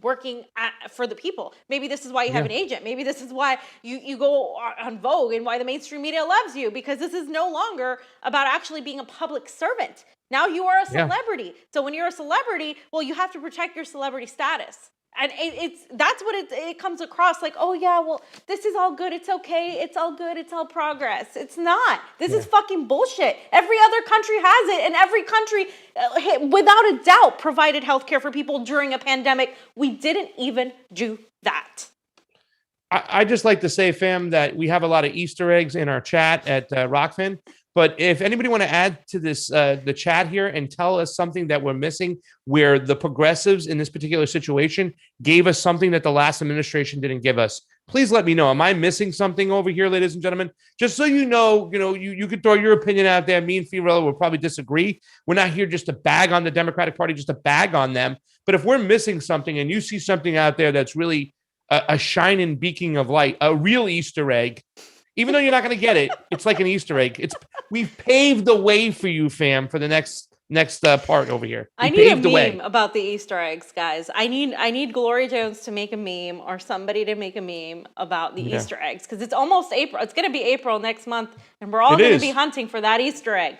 working for the people. Maybe this is why you have an agent. Maybe this is why you go on Vogue and why the mainstream media loves you, because this is no longer about actually being a public servant. Now you are a celebrity. So when you're a celebrity, well, you have to protect your celebrity status. And that's what it comes across like, oh yeah, well, this is all good. It's okay. It's all good. It's all progress. It's not. This is fucking bullshit. Every other country has it. And every country, without a doubt, provided healthcare for people during a pandemic. We didn't even do that. I just like to say, fam, that we have a lot of Easter eggs in our chat at Rokfin. But if anybody want to add to this, the chat here, and tell us something that we're missing, where the progressives in this particular situation gave us something that the last administration didn't give us, please let me know. Am I missing something over here, ladies and gentlemen? Just so you know, you could throw your opinion out there. Me and Fiorella will probably disagree. We're not here just to bag on the Democratic Party, just to bag on them. But if we're missing something and you see something out there that's really a shining beacon of light, a real Easter egg, even though you're not going to get it, it's like an Easter egg. We've paved the way for you, fam, for the next part over here. I need a meme about the Easter eggs, guys. I need Gloria Jones to make a meme, or somebody to make a meme about the Easter eggs, because it's almost April. It's going to be April next month, and we're all going to be hunting for that Easter egg.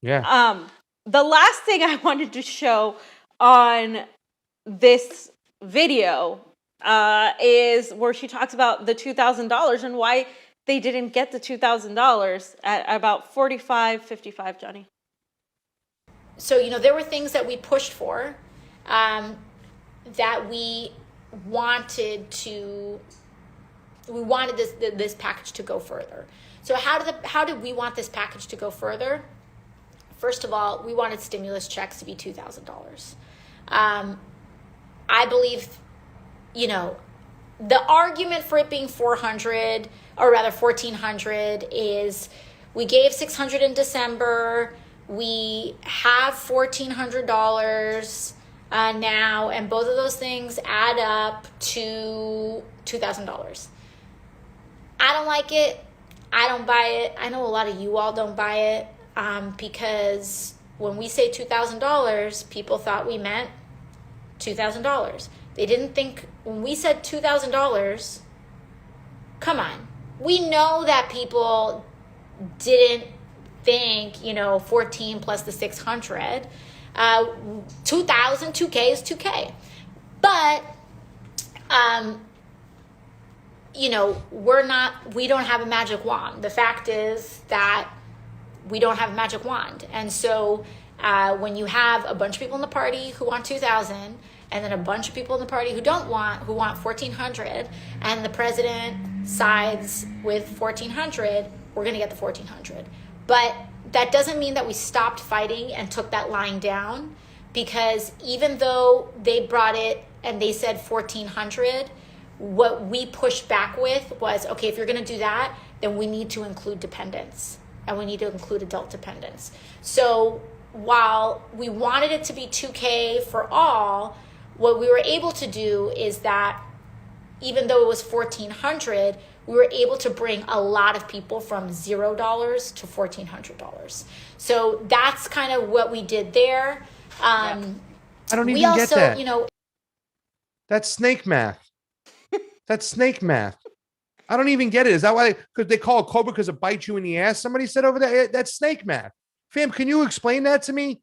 Yeah. The last thing I wanted to show on this video is where she talks about the $2,000 and why they didn't get the $2,000 at about 45-55, Johnny. So, there were things that we pushed for, that we wanted this package to go further. So how did we want this package to go further? First of all, we wanted stimulus checks to be $2,000. I believe, the argument for it being 400, or rather 1,400, is we gave 600 in December. We have $1,400 now, and both of those things add up to $2,000. I don't like it. I don't buy it. I know a lot of you all don't buy it, because when we say $2,000, people thought we meant $2,000. They didn't think, when we said $2,000, come on. We know that people didn't think, 14 plus the 600. 2,000, 2K is 2K. But, we don't have a magic wand. The fact is that we don't have a magic wand. And so when you have a bunch of people in the party who want 2,000, and then a bunch of people in the party who want 1,400, and the president sides with 1,400, we're going to get the 1,400. But that doesn't mean that we stopped fighting and took that line down, because even though they brought it and they said 1,400, what we pushed back with was, okay, if you're going to do that, then we need to include dependents, and we need to include adult dependents. So while we wanted it to be 2K for all, what we were able to do is that even though it was 1,400, we were able to bring a lot of people from $0 to $1,400. So that's kind of what we did there. I don't even get that. That's snake math. That's snake math. I don't even get it. Is that why? Because they call it cobra because it bites you in the ass? Somebody said over there, that's snake math. Fam, can you explain that to me?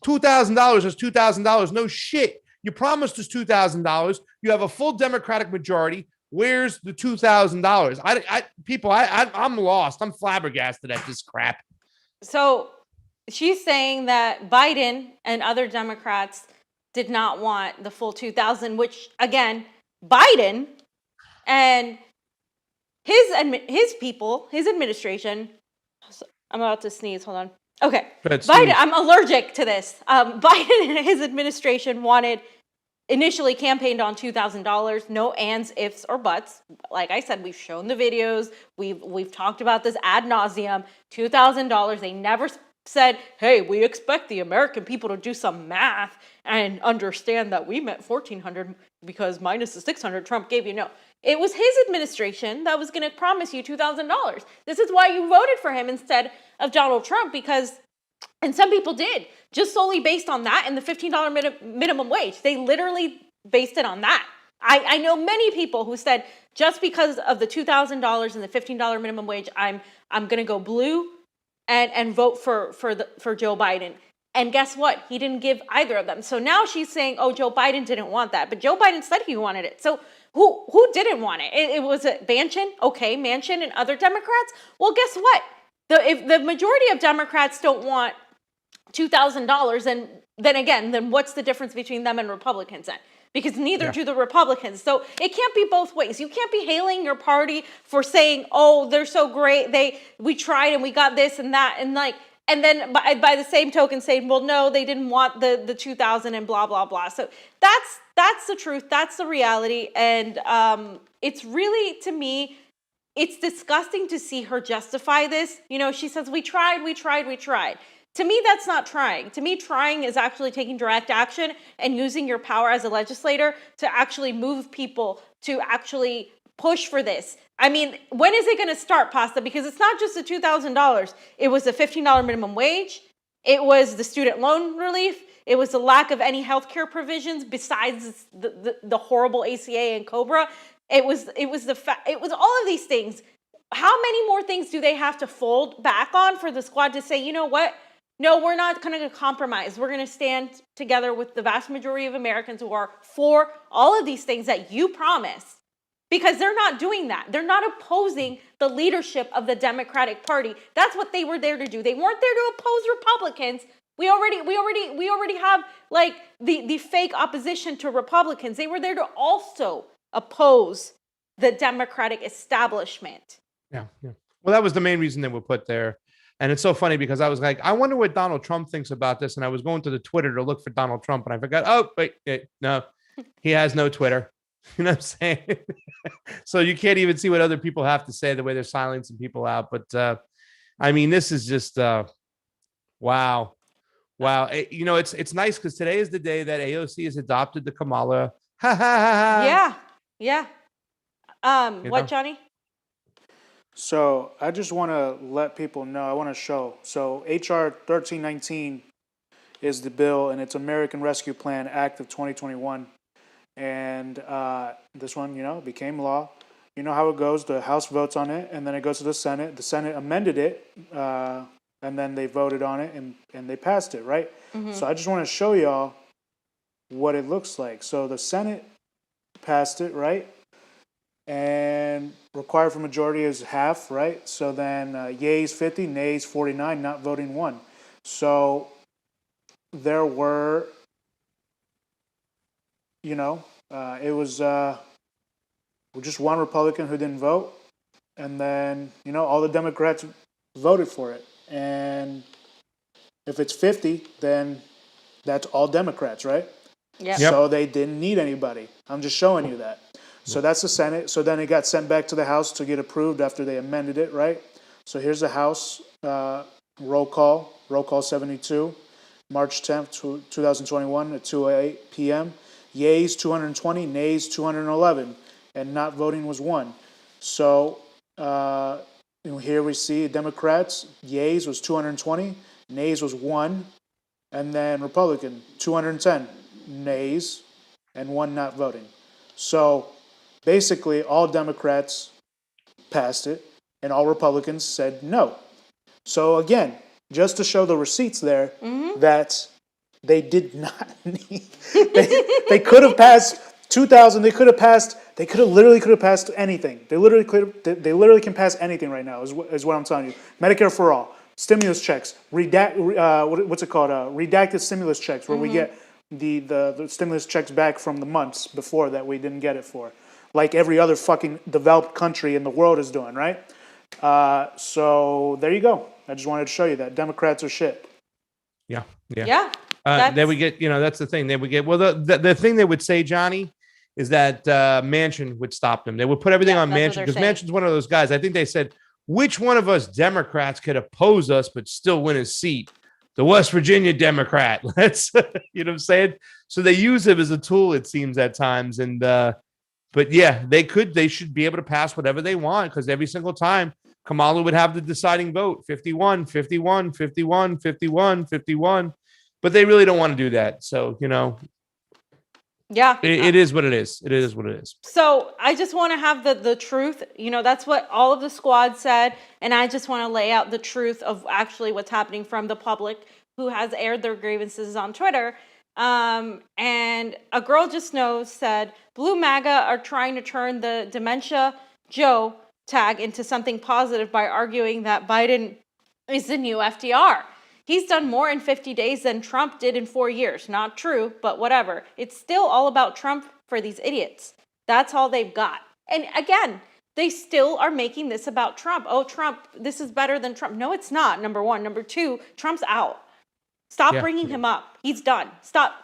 $2,000 is $2,000. No shit. You promised us $2,000. You have a full Democratic majority. Where's the $2,000? I'm lost. I'm flabbergasted at this crap. So she's saying that Biden and other Democrats did not want the full 2,000, which, again, Biden and his people, his administration. I'm about to sneeze. Hold on. Okay. Biden, I'm allergic to this. Biden and his administration initially campaigned on $2,000, no ands, ifs, or buts. Like I said, we've shown the videos. We've talked about this ad nauseum. $2,000. They never said, hey, we expect the American people to do some math and understand that we meant 1,400 because minus the 600 Trump gave you. No, it was his administration that was going to promise you $2,000. This is why you voted for him instead of Donald Trump, because, and some people did, just solely based on that and the $15 minimum wage. They literally based it on that. I know many people who said, just because of the $2,000 and the $15 minimum wage, I'm going to go blue and vote for Joe Biden. And guess what? He didn't give either of them. So now she's saying, oh, Joe Biden didn't want that. But Joe Biden said he wanted it. So who didn't want it? It was Manchin. Okay, Manchin and other Democrats. Well, guess what? If the majority of Democrats don't want $2,000, then what's the difference between them and Republicans then? because neither do the Republicans. So it can't be both ways. You can't be hailing your party for saying, oh, they're so great. We tried and we got this and that. And then by the same token saying, well, no, they didn't want the 2000 and blah, blah, blah. So that's the truth. That's the reality. And it's really, to me, it's disgusting to see her justify this. She says, we tried. To me, that's not trying. To me, trying is actually taking direct action and using your power as a legislator to actually move people to actually push for this. I mean, when is it going to start, Pasta? Because it's not just the $2,000. It was the $15 minimum wage. It was the student loan relief. It was the lack of any healthcare provisions besides the horrible ACA and COBRA. It was all of these things. How many more things do they have to fold back on for the squad to say, you know what? No, we're not going to compromise. We're going to stand together with the vast majority of Americans who are for all of these things that you promised. Because they're not doing that. They're not opposing the leadership of the Democratic Party. That's what they were there to do. They weren't there to oppose Republicans. We already have like the fake opposition to Republicans. They were there to also oppose the Democratic establishment. Yeah. Well, that was the main reason they were put there. And it's so funny because I was like, I wonder what Donald Trump thinks about this. And I was going to the Twitter to look for Donald Trump, and I forgot. Oh, wait, no, he has no Twitter. You know what I'm saying? So you can't even see what other people have to say, the way they're silencing people out. But I mean, this is just wow. It's nice because today is the day that AOC has adopted the Kamala. Yeah. What, Johnny? So I just want to let people know, I want to show. So HR 1319 is the bill, and it's American Rescue Plan Act of 2021. And this one, became law. You know how it goes. The House votes on it, and then it goes to the Senate. The Senate amended it, and then they voted on it, and they passed it, right? Mm-hmm. So I just want to show y'all what it looks like. So the Senate passed it, right? And required for majority is half, right? So then yeas 50, nays 49, not voting 1. So there were, it was just one Republican who didn't vote. And then, all the Democrats voted for it. And if it's 50, then that's all Democrats, right? Yep. So they didn't need anybody. I'm just showing you that. So that's the Senate. So then it got sent back to the House to get approved after they amended it, right? So here's the House roll call 72, March 10th, 2021 at 2:08 p.m. Yeas 220, nays 211, and not voting was 1. So here we see Democrats, yeas was 220, nays was 1, and then Republican 210, nays, and 1 not voting. So basically, all Democrats passed it, and all Republicans said no. So again, just to show the receipts there, that they did not need. They could have passed 2,000. They could have literally passed anything. They literally can pass anything right now. Is what I'm telling you. Medicare for all, stimulus checks, redacted stimulus checks, where we get the stimulus checks back from the months before that we didn't get it for, like every other fucking developed country in the world is doing, right? So there you go. I just wanted to show you that Democrats are shit. Yeah. Then we get, that's the thing. Then we get, well, the thing they would say, Johnny, is that Manchin would stop them. They would put everything on Manchin, because Manchin's one of those guys. I think they said, which one of us Democrats could oppose us but still win his seat? The West Virginia Democrat. Let's, you know what I'm saying? So they use him as a tool, it seems, at times. And, but yeah, they should be able to pass whatever they want, because every single time Kamala would have the deciding vote, 51, 51, 51, 51, 51. But they really don't want to do that. So, yeah, it is what it is. It is what it is. So I just want to have the truth. That's what all of the squad said. And I just want to lay out the truth of actually what's happening from the public who has aired their grievances on Twitter. And a girl just knows said, Blue MAGA are trying to turn the Dementia Joe tag into something positive by arguing that Biden is the new FDR. He's done more in 50 days than Trump did in 4 years. Not true, but whatever. It's still all about Trump for these idiots. That's all they've got. And again, they still are making this about Trump. Oh, Trump, this is better than Trump. No, it's not, number one. Number two, Trump's out. Stop bringing him up. He's done. Stop.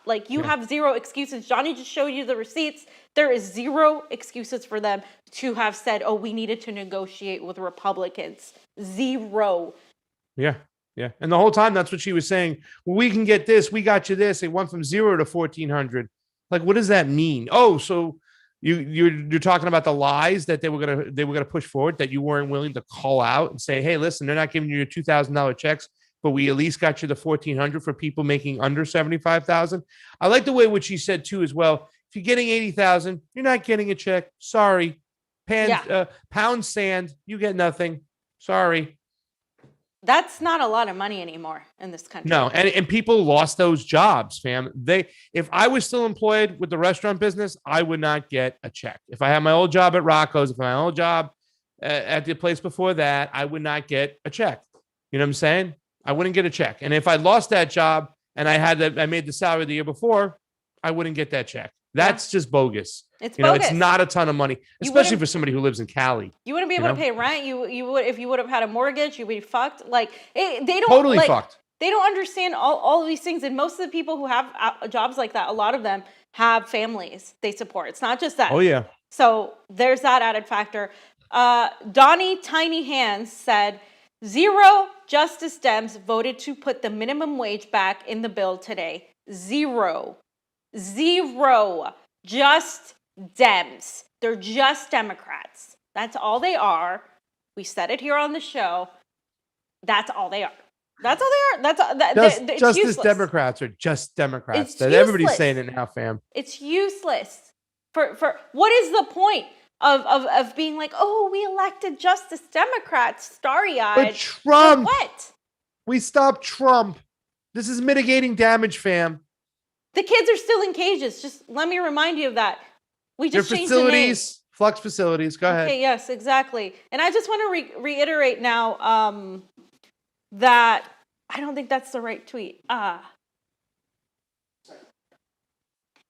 Like, you have zero excuses. Jonny just showed you the receipts. There is zero excuses for them to have said, oh, we needed to negotiate with Republicans. Zero. Yeah. Yeah. And the whole time, that's what she was saying. Well, we can get this. We got you this. It went from 0 to 1,400. Like, what does that mean? Oh, so you're talking about the lies that they were gonna push forward, that you weren't willing to call out and say, hey, listen, they're not giving you your $2,000 checks, but we at least got you the 1,400 for people making under 75,000. I like the way what she said too as well. If you're getting 80,000, you're not getting a check. Sorry, pound sand, you get nothing. Sorry. That's not a lot of money anymore in this country. No, and people lost those jobs, fam. If I was still employed with the restaurant business, I would not get a check. If I had my old job at Rocco's, if I had my old job at the place before that, I would not get a check. You know what I'm saying? I wouldn't get a check. And if I lost that job and I made the salary the year before, I wouldn't get that check. That's just bogus. It's bogus. It's not a ton of money, especially for somebody who lives in Cali. You wouldn't be able to pay rent. You would, if you would have had a mortgage, you'd be fucked. Like, they don't totally fucked. They don't understand all of these things. And most of the people who have jobs like that, a lot of them have families they support. It's not just that. Oh yeah. So there's that added factor. Donnie Tiny Hands said, 0 Justice Dems voted to put the minimum wage back in the bill today. 0. Just Dems. They're just Democrats. That's all they are. We said it here on the show. That's all they are. That's all they are. That's all. Justice useless. Democrats are just Democrats. Everybody's saying it now, fam. It's useless. For what is the point of being like, oh, we elected Justice Democrats, starry-eyed. But Trump. For what? We stopped Trump. This is mitigating damage, fam. The kids are still in cages. Just let me remind you of that. We just changed facilities, the name. Flux facilities. Go ahead. Okay, yes, exactly. And I just want to reiterate now that I don't think that's the right tweet.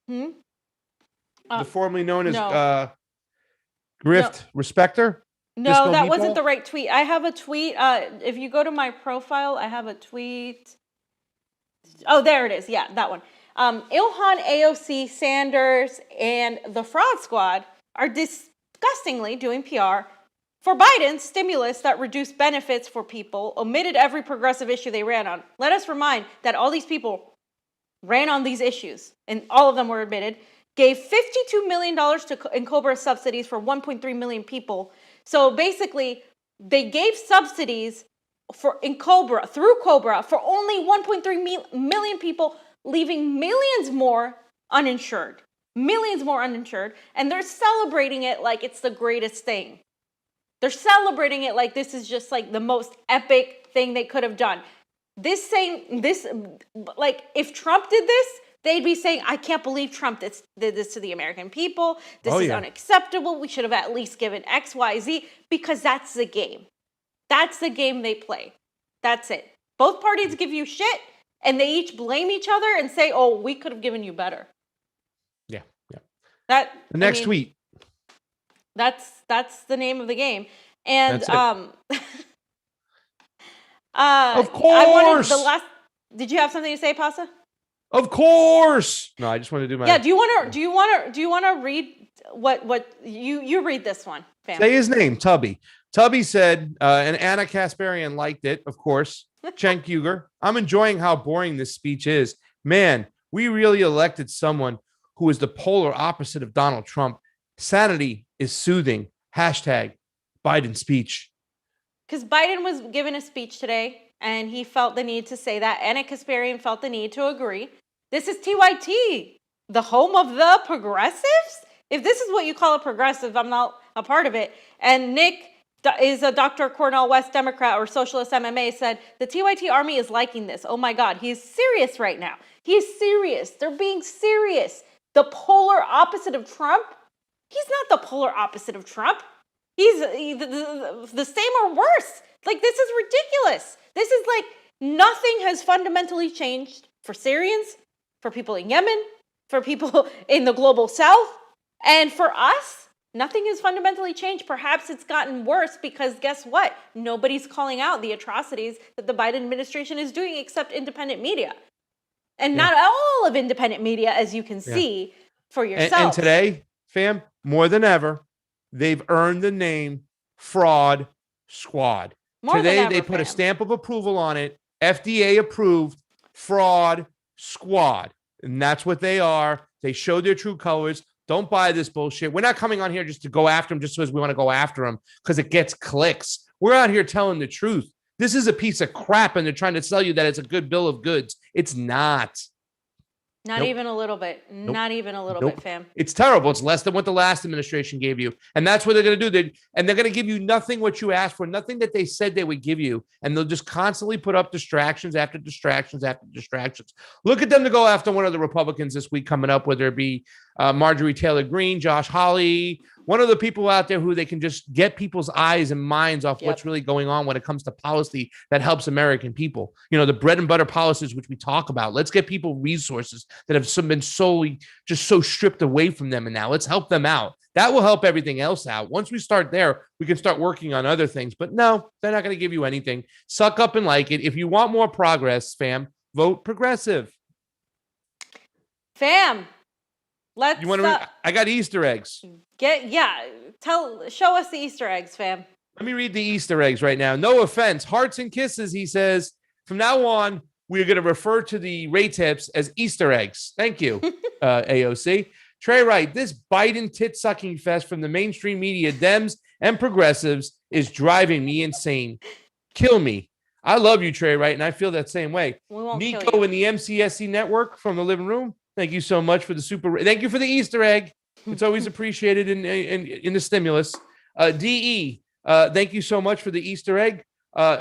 The formerly known as Grift Respecter? No, that wasn't the right tweet. I have a tweet. If you go to my profile, I have a tweet. Oh, there it is. Yeah, that one. Ilhan, AOC, Sanders, and the Fraud Squad are disgustingly doing PR for Biden's stimulus that reduced benefits for people, omitted every progressive issue they ran on. Let us remind that all these people ran on these issues, and all of them were omitted, gave $52 million in cobra subsidies for 1.3 million people. So basically, they gave subsidies through cobra for only 1.3 million people, leaving millions more uninsured. And they're celebrating it like it's the greatest thing. They're celebrating it like this is just like the most epic thing they could have done. Like if Trump did this, they'd be saying, I can't believe Trump did this to the American people. This is unacceptable. We should have at least given X, Y, Z, because that's the game. That's the game they play. That's it. Both parties give you shit, and they each blame each other and say, oh, we could have given you better. Yeah. The next tweet. That's the name of the game. And of course. Did you have something to say, Pasa? Of course. No, I just want to do my. Yeah. Do you want to read what you read this one? Fam. Say his name, Tubby. Tubby said, and Anna Kasparian liked it, of course. Cenk Uygur. I'm enjoying how boring this speech is. Man, we really elected someone who is the polar opposite of Donald Trump. Sanity is soothing. #Biden speech. Because Biden was given a speech today, and he felt the need to say that. Anna Kasparian felt the need to agree. This is TYT, the home of the progressives? If this is what you call a progressive, I'm not a part of it. And Nick is a Dr. Cornell West Democrat or Socialist MMA, said, the TYT army is liking this. Oh my God, he's serious right now. He's serious. They're being serious. The polar opposite of Trump? He's not the polar opposite of Trump. He's the same or worse. Like, this is ridiculous. This is like Nothing has fundamentally changed for Syrians, for people in Yemen, for people in the global south, and for us. Nothing has fundamentally changed. Perhaps it's gotten worse because guess what? Nobody's calling out the atrocities that the Biden administration is doing except independent media. And not all of independent media, as you can see for yourself. And today, fam, more than ever, they've earned the name Fraud Squad. Today, they put a stamp of approval on it. FDA approved Fraud Squad. And that's what they are. They show their true colors. Don't buy this bullshit. We're not coming on here just to go after them just because we want to go after them because it gets clicks. We're out here telling the truth. This is a piece of crap, and they're trying to sell you that it's a good bill of goods. It's not. Not even a little bit. Not even a little bit, fam. It's terrible. It's less than what the last administration gave you. And that's what they're going to do. They're going to give you nothing what you asked for, nothing that they said they would give you. And they'll just constantly put up distractions after distractions after distractions. Look at them to go after one of the Republicans this week coming up, whether it be Marjorie Taylor Greene, Josh Hawley, one of the people out there who they can just get people's eyes and minds off what's really going on when it comes to policy that helps American people. You know, the bread and butter policies, which we talk about. Let's get people resources that have been solely just so stripped away from them. And now let's help them out. That will help everything else out. Once we start there, we can start working on other things. But no, they're not going to give you anything. Suck up and like it. If you want more progress, fam, vote progressive. Fam, let's. You want to? I got Easter eggs. Show us the Easter eggs, fam. Let me read the Easter eggs right now. No offense, hearts and kisses. He says, from now on, we're going to refer to the Ray tips as Easter eggs. Thank you, AOC. Trey Wright, this Biden tit-sucking fest from the mainstream media, Dems and progressives is driving me insane. Kill me. I love you, Trey Wright, and I feel that same way. Niko in the MCSC network from the living room. Thank you so much for the thank you for the Easter egg. It's always appreciated in the stimulus. DE, thank you so much for the Easter egg.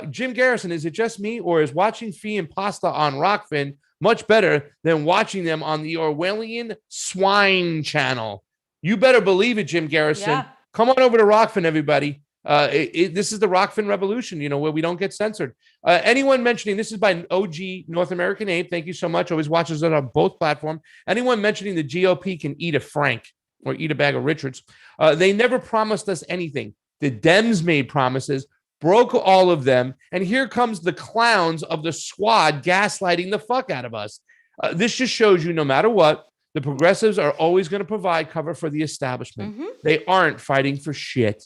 Jim Garrison, is it just me or is watching Fee and Pasta on Rokfin much better than watching them on the Orwellian Swine channel? You better believe it, Jim Garrison. Yeah. Come on over to Rokfin, everybody. This is the Rokfin revolution, you know, where we don't get censored. Anyone mentioning, this is by OG North American Ape. Thank you so much. Always watches it on both platforms. Anyone mentioning the GOP can eat a Frank or eat a bag of Richards. They never promised us anything. The Dems made promises, broke all of them. And here comes the clowns of the squad gaslighting the fuck out of us. This just shows you no matter what, the progressives are always going to provide cover for the establishment. Mm-hmm. They aren't fighting for shit.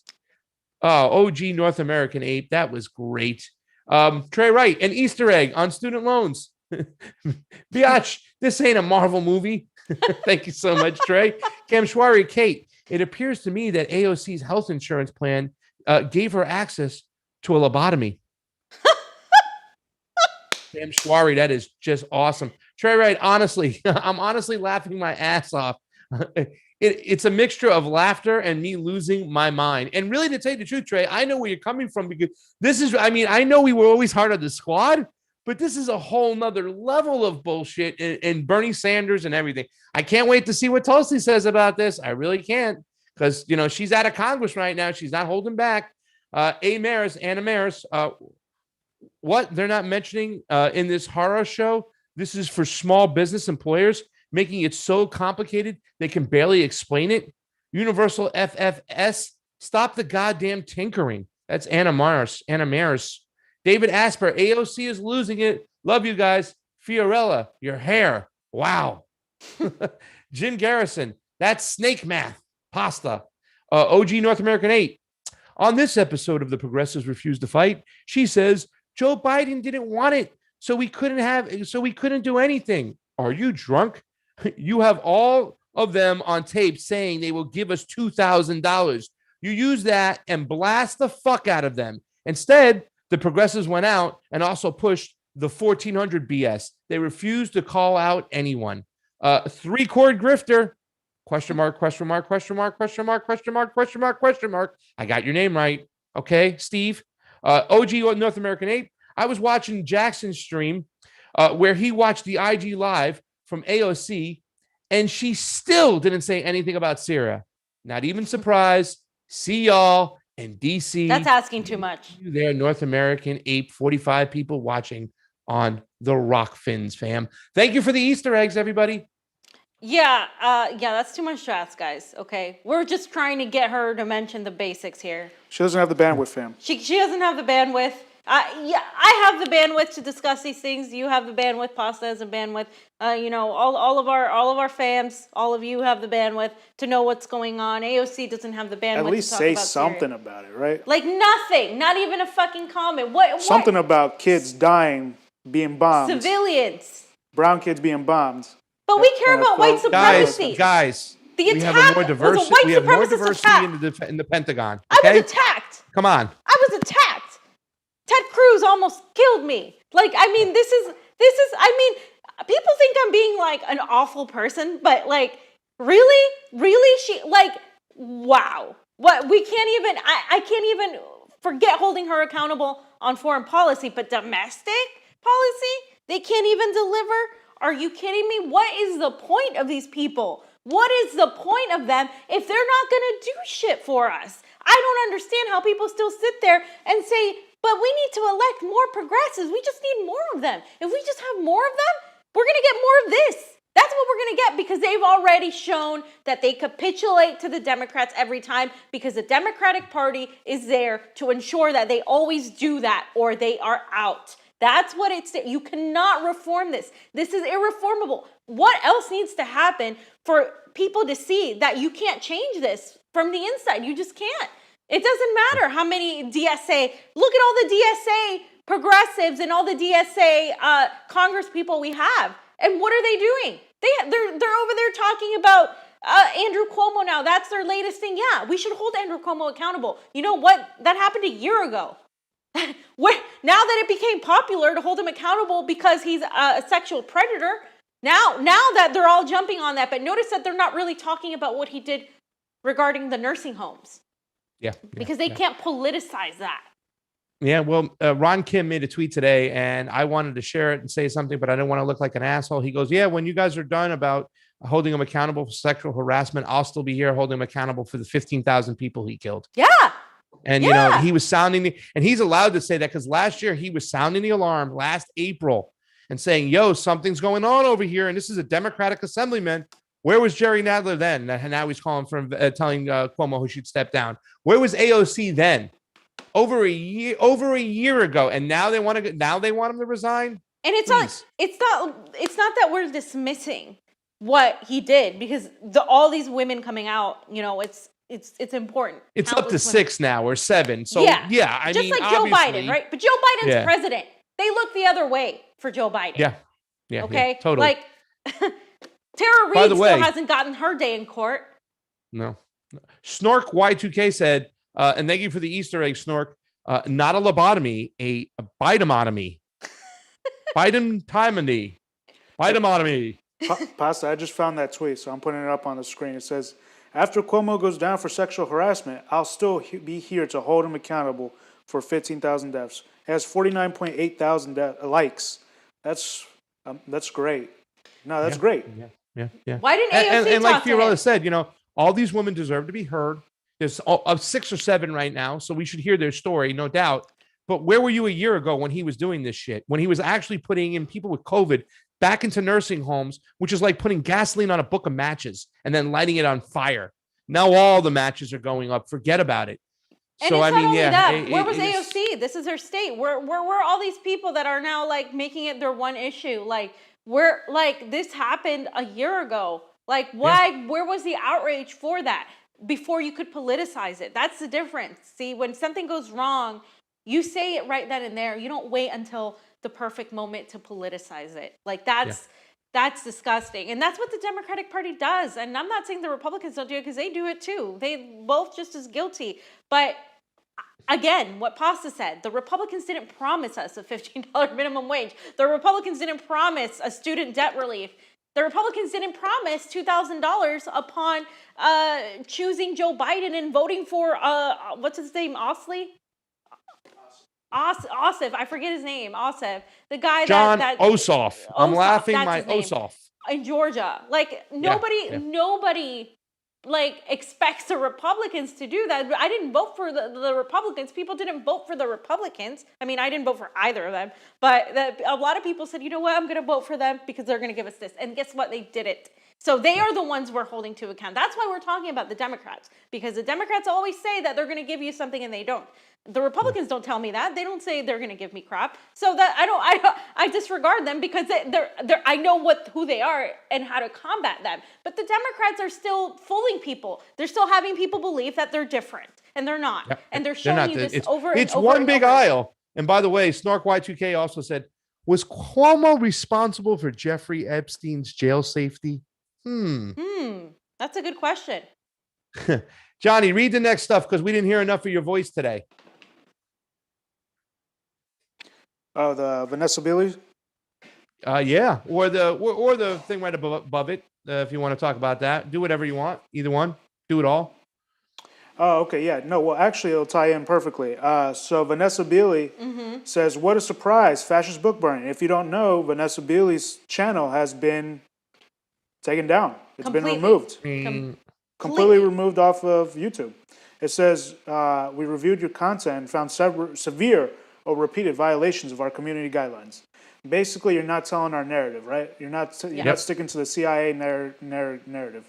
OG North American Ape, that was great. Trey Wright, an Easter egg on student loans. Biatch, this ain't a Marvel movie. Thank you so much, Trey. Kamshwari, Kate, it appears to me that AOC's health insurance plan gave her access to a lobotomy. Kamshwari, that is just awesome. Trey Wright, honestly, I'm honestly laughing my ass off. It's a mixture of laughter and me losing my mind. And really, to tell you the truth, Trey, I know where you're coming from because this is, I mean, I know we were always hard on the squad, but this is a whole nother level of bullshit and Bernie Sanders and everything. I can't wait to see what Tulsi says about this. I really can't because, you know, she's out of Congress right now. She's not holding back. Anna Maris, what they're not mentioning in this horror show, this is for small business employers, making it so complicated they can barely explain it. Universal FFS, stop the goddamn tinkering. That's Anna Maris. David Asper, AOC is losing it. Love you guys. Fiorella, your hair. Wow. Jim Garrison, that's snake math. Pasta. OG North American 8. On this episode of The Progressives Refuse to Fight, she says, Joe Biden didn't want it, so we couldn't do anything. Are you drunk? You have all of them on tape saying they will give us $2,000. You use that and blast the fuck out of them. Instead, the progressives went out and also pushed the 1400 BS. They refused to call out anyone. Three-chord grifter, question mark. I got your name right. Okay, Steve. OG North American 8. I was watching Jackson's stream where he watched the IG live from AOC, and she still didn't say anything about Syria. Not even surprised. See y'all in DC. That's asking too much. There, North American Ape, 45 people watching. on the Rokfins, fam. Thank you for the Easter eggs, everybody. Yeah, that's too much to ask, guys. Okay, we're just trying to get her to mention the basics here. She doesn't have the bandwidth, fam. She doesn't have the bandwidth. I have the bandwidth to discuss these things. You have the bandwidth. Pasta has the bandwidth. All of our fams, all of you have the bandwidth to know what's going on. AOC doesn't have the bandwidth. At least to talk say about something Syria. about it, right? Like nothing. Not even a fucking comment. What? Something about kids dying, being bombed. Civilians. Brown kids being bombed. But we care about white supremacy. Guys, the we attack have more was a diversity. white We have more supremacist diversity attack. in the Pentagon. I Okay? was attacked. Come on. I was attacked. Ted Cruz almost killed me. Like, I mean, this is, I mean, people think I'm being like an awful person, but like, really, she, like, wow. What, we can't even, I can't even forget holding her accountable on foreign policy, but domestic policy, they can't even deliver. Are you kidding me? What is the point of these people? What is the point of them if they're not going to do shit for us? I don't understand how people still sit there and say, but we need to elect more progressives. We just need more of them. If we just have more of them, we're going to get more of this. That's what we're going to get because they've already shown that they capitulate to the Democrats every time because the Democratic Party is there to ensure that they always do that or they are out. That's what it's, you cannot reform this. This is irreformable. What else needs to happen for people to see that you can't change this from the inside? You just can't. It doesn't matter how many DSA, look at all the DSA progressives and all the DSA Congress people we have. And what are they doing? They're over there talking about Andrew Cuomo now. That's their latest thing. Yeah, we should hold Andrew Cuomo accountable. You know what? That happened a year ago. Now that it became popular to hold him accountable because he's a sexual predator, now that they're all jumping on that, but notice that they're not really talking about what he did regarding the nursing homes. Yeah. Because they can't politicize that. Yeah, well, Ron Kim made a tweet today, and I wanted to share it and say something, but I didn't want to look like an asshole. He goes, yeah, when you guys are done about holding him accountable for sexual harassment, I'll still be here holding him accountable for the 15,000 people he killed. Yeah. And, you know, he was sounding and he's allowed to say that because last year he was sounding the alarm last April and saying, yo, something's going on over here. And this is a Democratic assemblyman. Where was Jerry Nadler then? Now he's calling from telling Cuomo who should step down. Where was AOC then? Over a year ago, and now they want him to resign. And it's not that we're dismissing what he did because all these women coming out, you know, it's important. It's up to 6 now or 7. So yeah, I mean, just like Joe Biden, right? But Joe Biden's president. They look the other way for Joe Biden. Yeah. Okay. Yeah, totally. Like Tara Reid still hasn't gotten her day in court. No. Snork Y2K said, and thank you for the Easter egg, Snork. Not a lobotomy, a Bidemotomy. Bidemotomy. Pasta, I just found that tweet, so I'm putting it up on the screen. It says, after Cuomo goes down for sexual harassment, I'll still be here to hold him accountable for 15,000 deaths. It has 49.8 thousand likes. That's great. No, that's great. Yeah. Why didn't AOC and like talk to him? Fiorella said, you know, all these women deserve to be heard. There's of 6 or 7 right now, so we should hear their story, no doubt. But where were you a year ago when he was doing this shit? When he was actually putting in people with COVID back into nursing homes, which is like putting gasoline on a book of matches and then lighting it on fire. Now all the matches are going up. Forget about it. And so it's I not mean, only that. Where was AOC? This is her state. Where all these people that are now like making it their one issue? Like where like this happened a year ago. Like why? Yeah. Where was the outrage for that? Before you could politicize it. That's the difference. See, when something goes wrong, you say it right then and there. You don't wait until the perfect moment to politicize it. Like that's disgusting. And that's what the Democratic Party does. And I'm not saying the Republicans don't do it because they do it too. They both just as guilty. But again, what Pasta said, the Republicans didn't promise us a $15 minimum wage. The Republicans didn't promise a student debt relief. The Republicans didn't promise $2,000 upon choosing Joe Biden and voting for, what's his name, Ossoff? I forget his name, Ossoff. The guy John Ossoff. I'm laughing my Ossoff. Ossoff. In Georgia. Like, nobody like expects the Republicans to do that. I didn't vote for the Republicans. People didn't vote for the Republicans. I mean, I didn't vote for either of them, but a lot of people said, you know what, I'm going to vote for them because they're going to give us this. And guess what? They did it. So they are the ones we're holding to account. That's why we're talking about the Democrats, because the Democrats always say that they're going to give you something and they don't. The Republicans don't tell me that. They don't say they're going to give me crap. So that I disregard them because I know who they are and how to combat them. But the Democrats are still fooling people. They're still having people believe that they're different, and they're not. Yep. And they're showing you this over and over. It's one big aisle. And by the way, Snark Y2K also said, was Cuomo responsible for Jeffrey Epstein's jail safety? That's a good question. Johnny, read the next stuff because we didn't hear enough of your voice today. Oh, the Vanessa Beeley? Yeah, or the thing right above it. If you want to talk about that, do whatever you want. Either one, do it all. Oh, okay, yeah. No, well, actually, it'll tie in perfectly. So Vanessa Beeley says, what a surprise, fascist book burning. If you don't know, Vanessa Beeley's channel has been taken down. It's been removed. Completely removed off of YouTube. It says, we reviewed your content and found severe or repeated violations of our community guidelines. Basically, you're not telling our narrative, right? You're not sticking to the CIA narrative.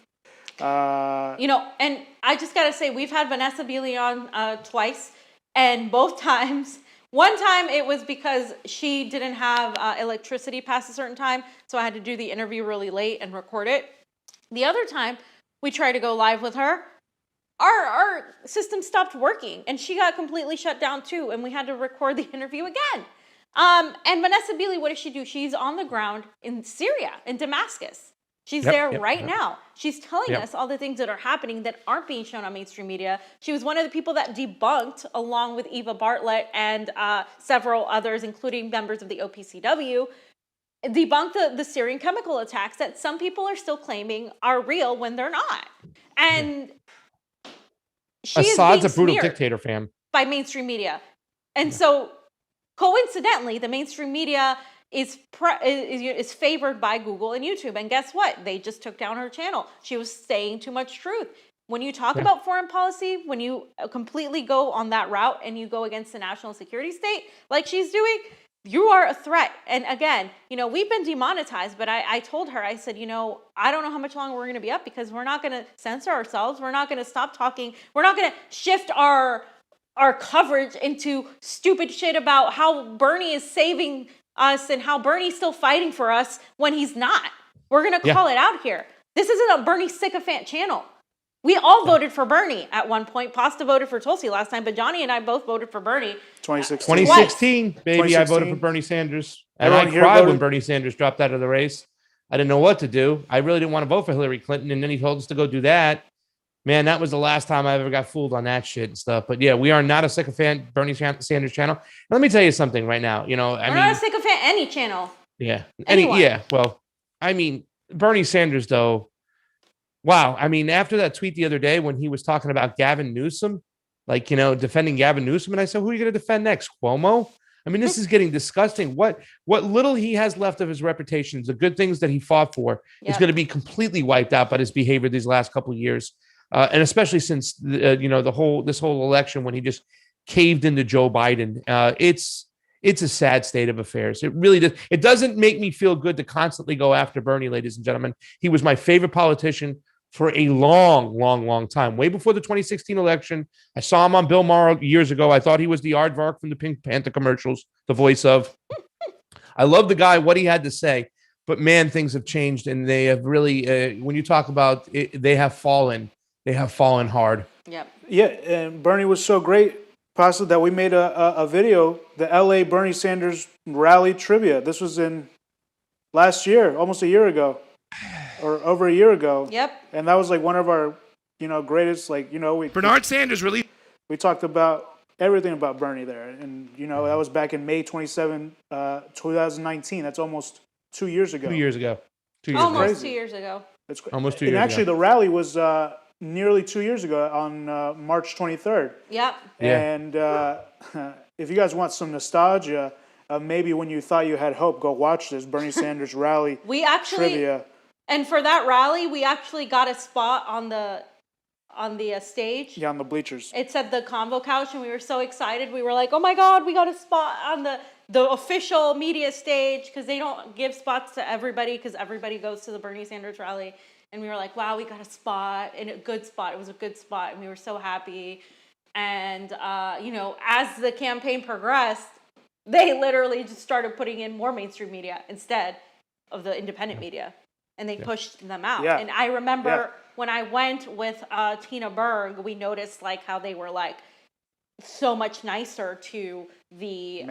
And I just got to say, we've had Vanessa Beeley on twice, and both times, one time it was because she didn't have electricity past a certain time, so I had to do the interview really late and record it. The other time, we tried to go live with her. Our system stopped working, and she got completely shut down too, and we had to record the interview again. And Vanessa Beeley, what does she do? She's on the ground in Syria, in Damascus. She's there right now. She's telling us all the things that are happening that aren't being shown on mainstream media. She was one of the people that debunked, along with Eva Bartlett and several others, including members of the OPCW, debunked the Syrian chemical attacks that some people are still claiming are real when they're not. And she Assad's is a brutal smeared dictator, fam. by mainstream media. And so, coincidentally, the mainstream media is favored by Google and YouTube. And guess what? They just took down her channel. She was saying too much truth. When you talk about foreign policy, when you completely go on that route and you go against the national security state, like she's doing, you are a threat. And again, we've been demonetized, but I told her, I said, I don't know how much longer we're going to be up because we're not going to censor ourselves. We're not going to stop talking. We're not going to shift our coverage into stupid shit about how Bernie is saving us and how Bernie's still fighting for us when he's not. We're going to call it out here. This isn't a Bernie sycophant channel. We all voted for Bernie at one point. Pasta voted for Tulsi last time, but Johnny and I both voted for Bernie. 2016, baby, I voted for Bernie Sanders. And I cried when Bernie Sanders dropped out of the race. I didn't know what to do. I really didn't want to vote for Hillary Clinton, and then he told us to go do that. Man, that was the last time I ever got fooled on that shit and stuff. But yeah, we are not a sycophant Bernie Sanders channel. Let me tell you something right now. We're not a sycophant any channel. Yeah. Anyone. Well, Bernie Sanders, though. Wow. After that tweet the other day when he was talking about Gavin Newsom, defending Gavin Newsom, and I said, who are you going to defend next? Cuomo? This is getting disgusting. What little he has left of his reputation, the good things that he fought for, is going to be completely wiped out by his behavior these last couple of years. And especially since this whole election when he just caved into Joe Biden. It's a sad state of affairs. It really does. It doesn't make me feel good to constantly go after Bernie, ladies and gentlemen. He was my favorite politician for a long, long, long time. Way before the 2016 election. I saw him on Bill Maher years ago. I thought he was the aardvark from the Pink Panther commercials, the voice of. I love the guy, what he had to say. But man, things have changed, and they have really, when you talk about it, they have fallen. They have fallen hard. Yep. Yeah, and Bernie was so great, Pasta, that we made a video, the LA Bernie Sanders rally trivia. This was in last year, almost a year ago, or over a year ago. Yep. And that was like one of our, greatest, Bernard Sanders really. We talked about everything about Bernie there. And, that was back in May 27, 2019. That's almost 2 years ago. 2 years ago. Almost 2 years ago. That's almost 2 years ago. And actually, the rally was nearly 2 years ago on March 23rd. Yep. Yeah. And if you guys want some nostalgia, maybe when you thought you had hope, go watch this Bernie Sanders rally We actually, trivia. and for that rally, we actually got a spot on the on the stage. Yeah, on the bleachers. It said the Convo Couch, and we were so excited. We were like, oh my God, we got a spot on the official media stage, because they don't give spots to everybody, because everybody goes to the Bernie Sanders rally. And we were like, wow, we got a spot, and a good spot. It was a good spot, and we were so happy. And, you know, as the campaign progressed, they literally just started putting in more mainstream media instead of the independent media. And they pushed them out. Yeah. And I remember when I went with Tina Berg, we noticed like how they were like so much nicer to the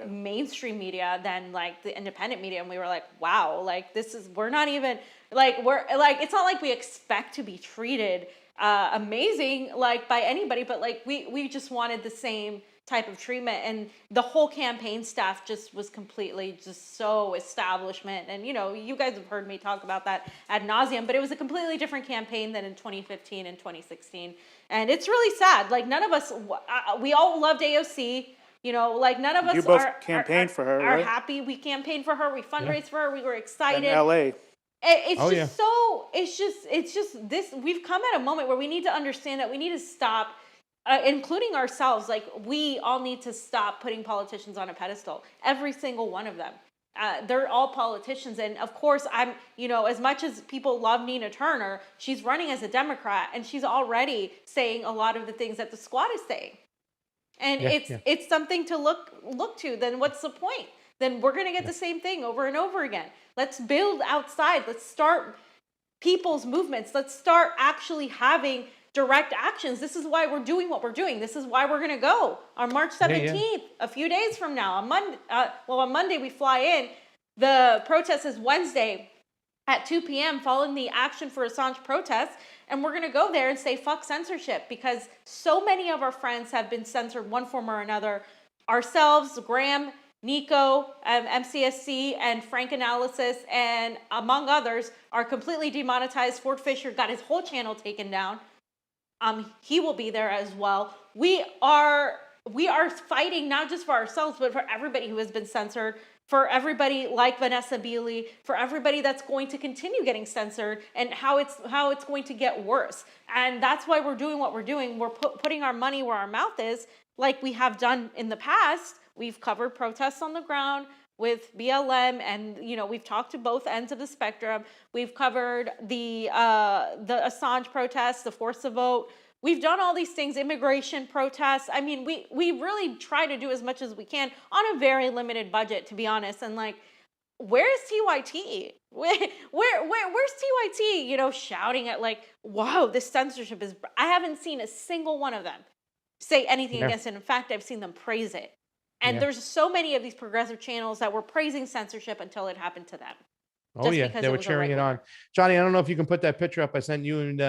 mainstream media than like the independent media. And we were like, wow, like this is, we're not even like, we're like, it's not like we expect to be treated amazing like by anybody, but like we just wanted the same type of treatment. And the whole campaign staff just was completely just so establishment. And you know, you guys have heard me talk about that ad nauseum, but it was a completely different campaign than in 2015 and 2016. And it's really sad. Like none of us, we all loved AOC. You know, like none of us you both campaigned for her, are right? happy. We campaigned for her. We fundraised for her. We were excited. In LA. It's just this, we've come at a moment where we need to understand that we need to stop, including ourselves. Like we all need to stop putting politicians on a pedestal. Every single one of them. They're all politicians. And of course, I'm, you know, as much as people love Nina Turner, she's running as a Democrat, and she's already saying a lot of the things that the squad is saying. And it's something to look to. Then what's the point? Then we're going to get the same thing over and over again. Let's build outside. Let's start people's movements. Let's start actually having direct actions. This is why we're doing what we're doing. This is why we're going to go on March 17th, a few days from now. On Monday we fly in. The protest is Wednesday at 2 p.m. following the Action for Assange protest. And we're going to go there and say, fuck censorship, because so many of our friends have been censored one form or another. Ourselves, Graham, Niko, MCSC, and Frank Analysis, and among others, are completely demonetized. Fort Fisher got his whole channel taken down. He will be there as well. We are fighting not just for ourselves, but for everybody who has been censored, for everybody like Vanessa Beeley, for everybody that's going to continue getting censored, and how it's going to get worse. And that's why we're doing what we're doing. We're putting our money where our mouth is, like we have done in the past. We've covered protests on the ground with BLM, and you know, we've talked to both ends of the spectrum. We've covered the Assange protests, the Force the Vote. We've done all these things, immigration protests. I mean, we really try to do as much as we can on a very limited budget, to be honest. And like, where's TYT? Where's TYT? You know, shouting at like, wow, this censorship is. I haven't seen a single one of them say anything against it. In fact, I've seen them praise it. And there's so many of these progressive channels that were praising censorship until it happened to them. Oh yeah, they were cheering it on. Johnny, I don't know if you can put that picture up I sent you and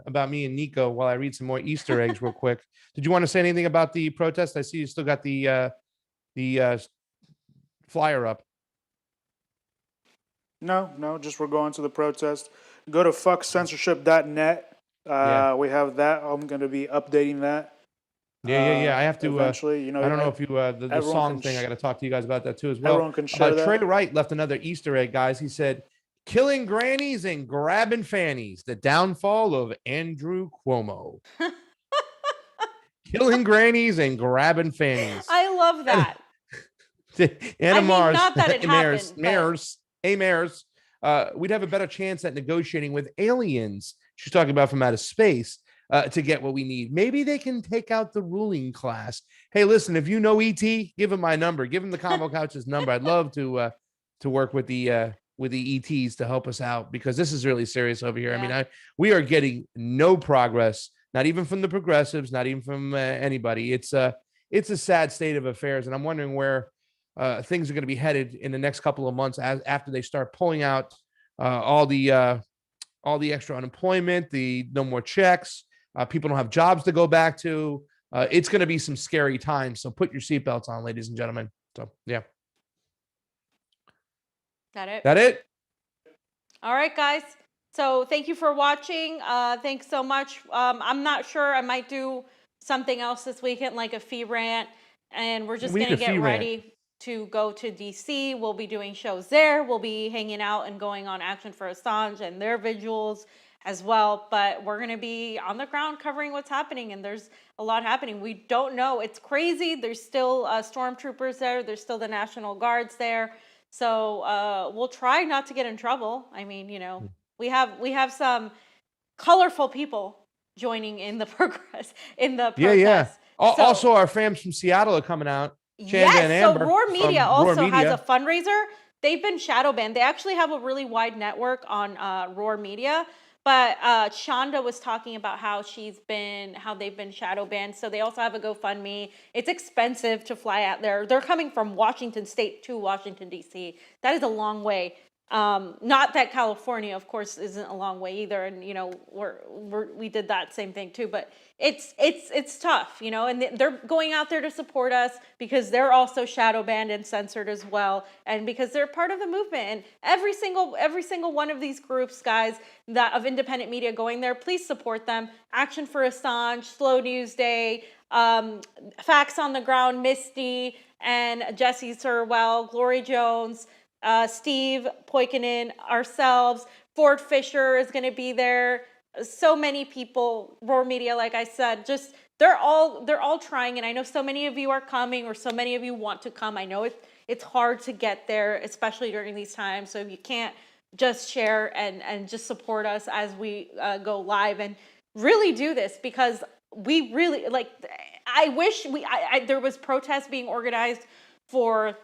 about me and Niko while I read some more Easter eggs real quick. Did you want to say anything about the protest? I see you still got the flyer up. No, just we're going to the protest. Go to fuckcensorship.net. We have that. I'm going to be updating that. Yeah. I have to eventually. You know, I don't know if you the song thing. I got to talk to you guys about that too as well. Everyone can share that. Trey Wright left another Easter egg, guys. He said, "Killing grannies and grabbing fannies: the downfall of Andrew Cuomo." Killing grannies and grabbing fannies. I love that. Anna Mars, not that it happened, Mares, we'd have a better chance at negotiating with aliens. She's talking about from outer space. To get what we need. Maybe they can take out the ruling class. Hey, listen, if you know ET, give him my number. Give him the Convo Couch's number. I'd love to work with the ETs to help us out, because this is really serious over here. I mean, we are getting no progress, not even from the progressives, not even from anybody. It's a sad state of affairs, and I'm wondering where things are going to be headed in the next couple of months after they start pulling out all the extra unemployment, the no more checks. People don't have jobs to go back to. It's going to be some scary times. So put your seatbelts on, ladies and gentlemen. So, yeah. That it? All right, guys. So thank you for watching. Thanks so much. I'm not sure. I might do something else this weekend, like a fee rant. And we're just going to get ready to go to DC. We'll be doing shows there. We'll be hanging out and going on Action for Assange and their visuals. as well. But we're going to be on the ground covering what's happening, and there's a lot happening. We don't know. It's crazy. There's still stormtroopers there. There's still the National Guards there. So we'll try not to get in trouble. I mean, we have some colorful people joining in the protest. Yeah. So, also, our fams from Seattle are coming out. Yes, and Amber so Roar Media also has Media. a fundraiser. They've been shadow banned. They actually have a really wide network on Roar Media. But Shonda was talking about how they've been shadow banned. So they also have a GoFundMe. It's expensive to fly out there. They're coming from Washington State to Washington, D.C. That is a long way. Not that California, of course, isn't a long way either. And, we did that same thing too. But it's tough, and they're going out there to support us because they're also shadow banned and censored as well. And because they're part of the movement. And every single one of these groups, guys, of independent media going there, please support them. Action for Assange, Slow News Day, Facts on the Ground, Misty, and Jesse Sirwell, Glory Jones, Steve Poikinen, ourselves, Ford Fisher is going to be there. So many people, Roar Media, like I said, just they're all trying, and I know so many of you are coming, or so many of you want to come. I know it's hard to get there, especially during these times. So if you can't, just share and just support us as we go live and really do this, because we really I wish there was protests being organized for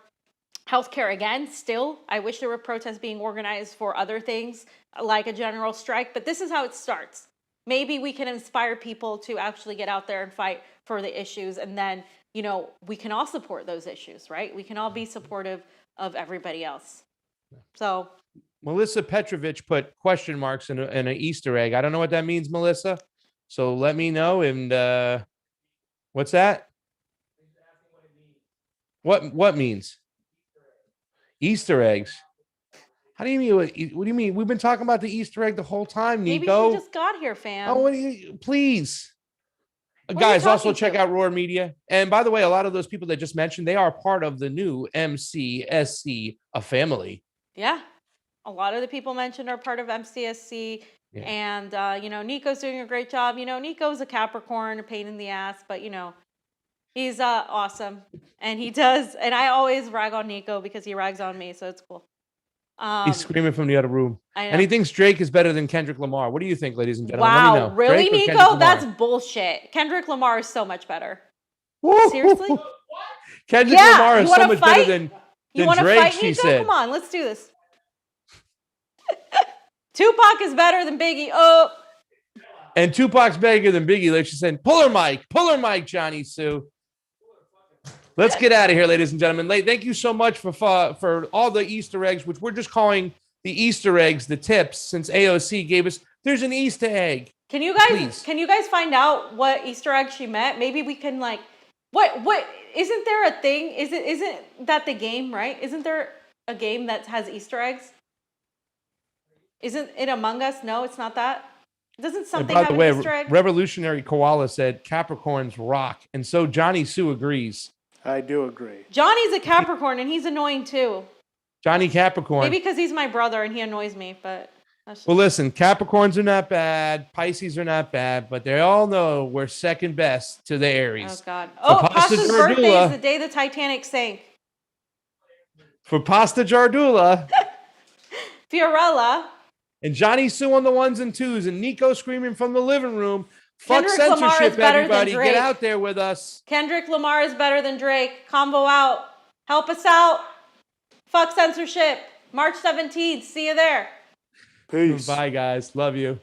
healthcare again. Still, I wish there were protests being organized for other things like a general strike, but this is how it starts. Maybe we can inspire people to actually get out there and fight for the issues, and then we can all support those issues, right? We can all be supportive of everybody else. So Melissa Petrovich put question marks in an Easter egg. I don't know what that means, Melissa, so let me know. And what's that? What means Easter eggs? How do you mean? What do you mean? We've been talking about the Easter egg the whole time, Niko. Maybe she just got here, fam. Oh, please. Guys, also check out Roar Media. And by the way, a lot of those people that just mentioned, they are part of the new MCSC, a family. Yeah. A lot of the people mentioned are part of MCSC. Yeah. And, Niko's doing a great job. Niko's a Capricorn, a pain in the ass, but, he's awesome. And he does. And I always rag on Niko because he rags on me. So it's cool. He's screaming from the other room. And he thinks Drake is better than Kendrick Lamar. What do you think, ladies and gentlemen? Wow, Let me know. really, Niko? That's bullshit. Kendrick Lamar is so much better. Seriously? Kendrick Lamar is so much better than you want to Drake, fight, she Niko? said. Come on, let's do this. Tupac is better than Biggie. Oh. And Tupac's better than Biggie. Like she said, pull her mic, Johnny Sue. Let's get out of here, ladies and gentlemen. Thank you so much for all the Easter eggs, which we're just calling the Easter eggs, the tips, since AOC gave us. There's an Easter egg. Can you guys find out what Easter egg she meant? Maybe we can what isn't there a thing? Isn't that the game, right? Isn't there a game that has Easter eggs? Isn't it Among Us? No, it's not that. Doesn't something have an Easter egg? Revolutionary Koala said Capricorns rock, and so Johnny Sue agrees. I do agree. Johnny's a Capricorn, and he's annoying too. Johnny Capricorn. Maybe because he's my brother and he annoys me, but that's well, listen, Capricorns are not bad, Pisces are not bad, but they all know we're second best to the Aries. Oh God! So Pasta's birthday is the day the Titanic sank. For Pasta Jardula, Fiorella, and Johnny Sue on the ones and twos, and Niko screaming from the living room. Fuck Kendrick censorship, everybody. Get out there with us. Kendrick Lamar is better than Drake. Convo out. Help us out. Fuck censorship. March 17th. See you there. Peace. Bye, guys. Love you.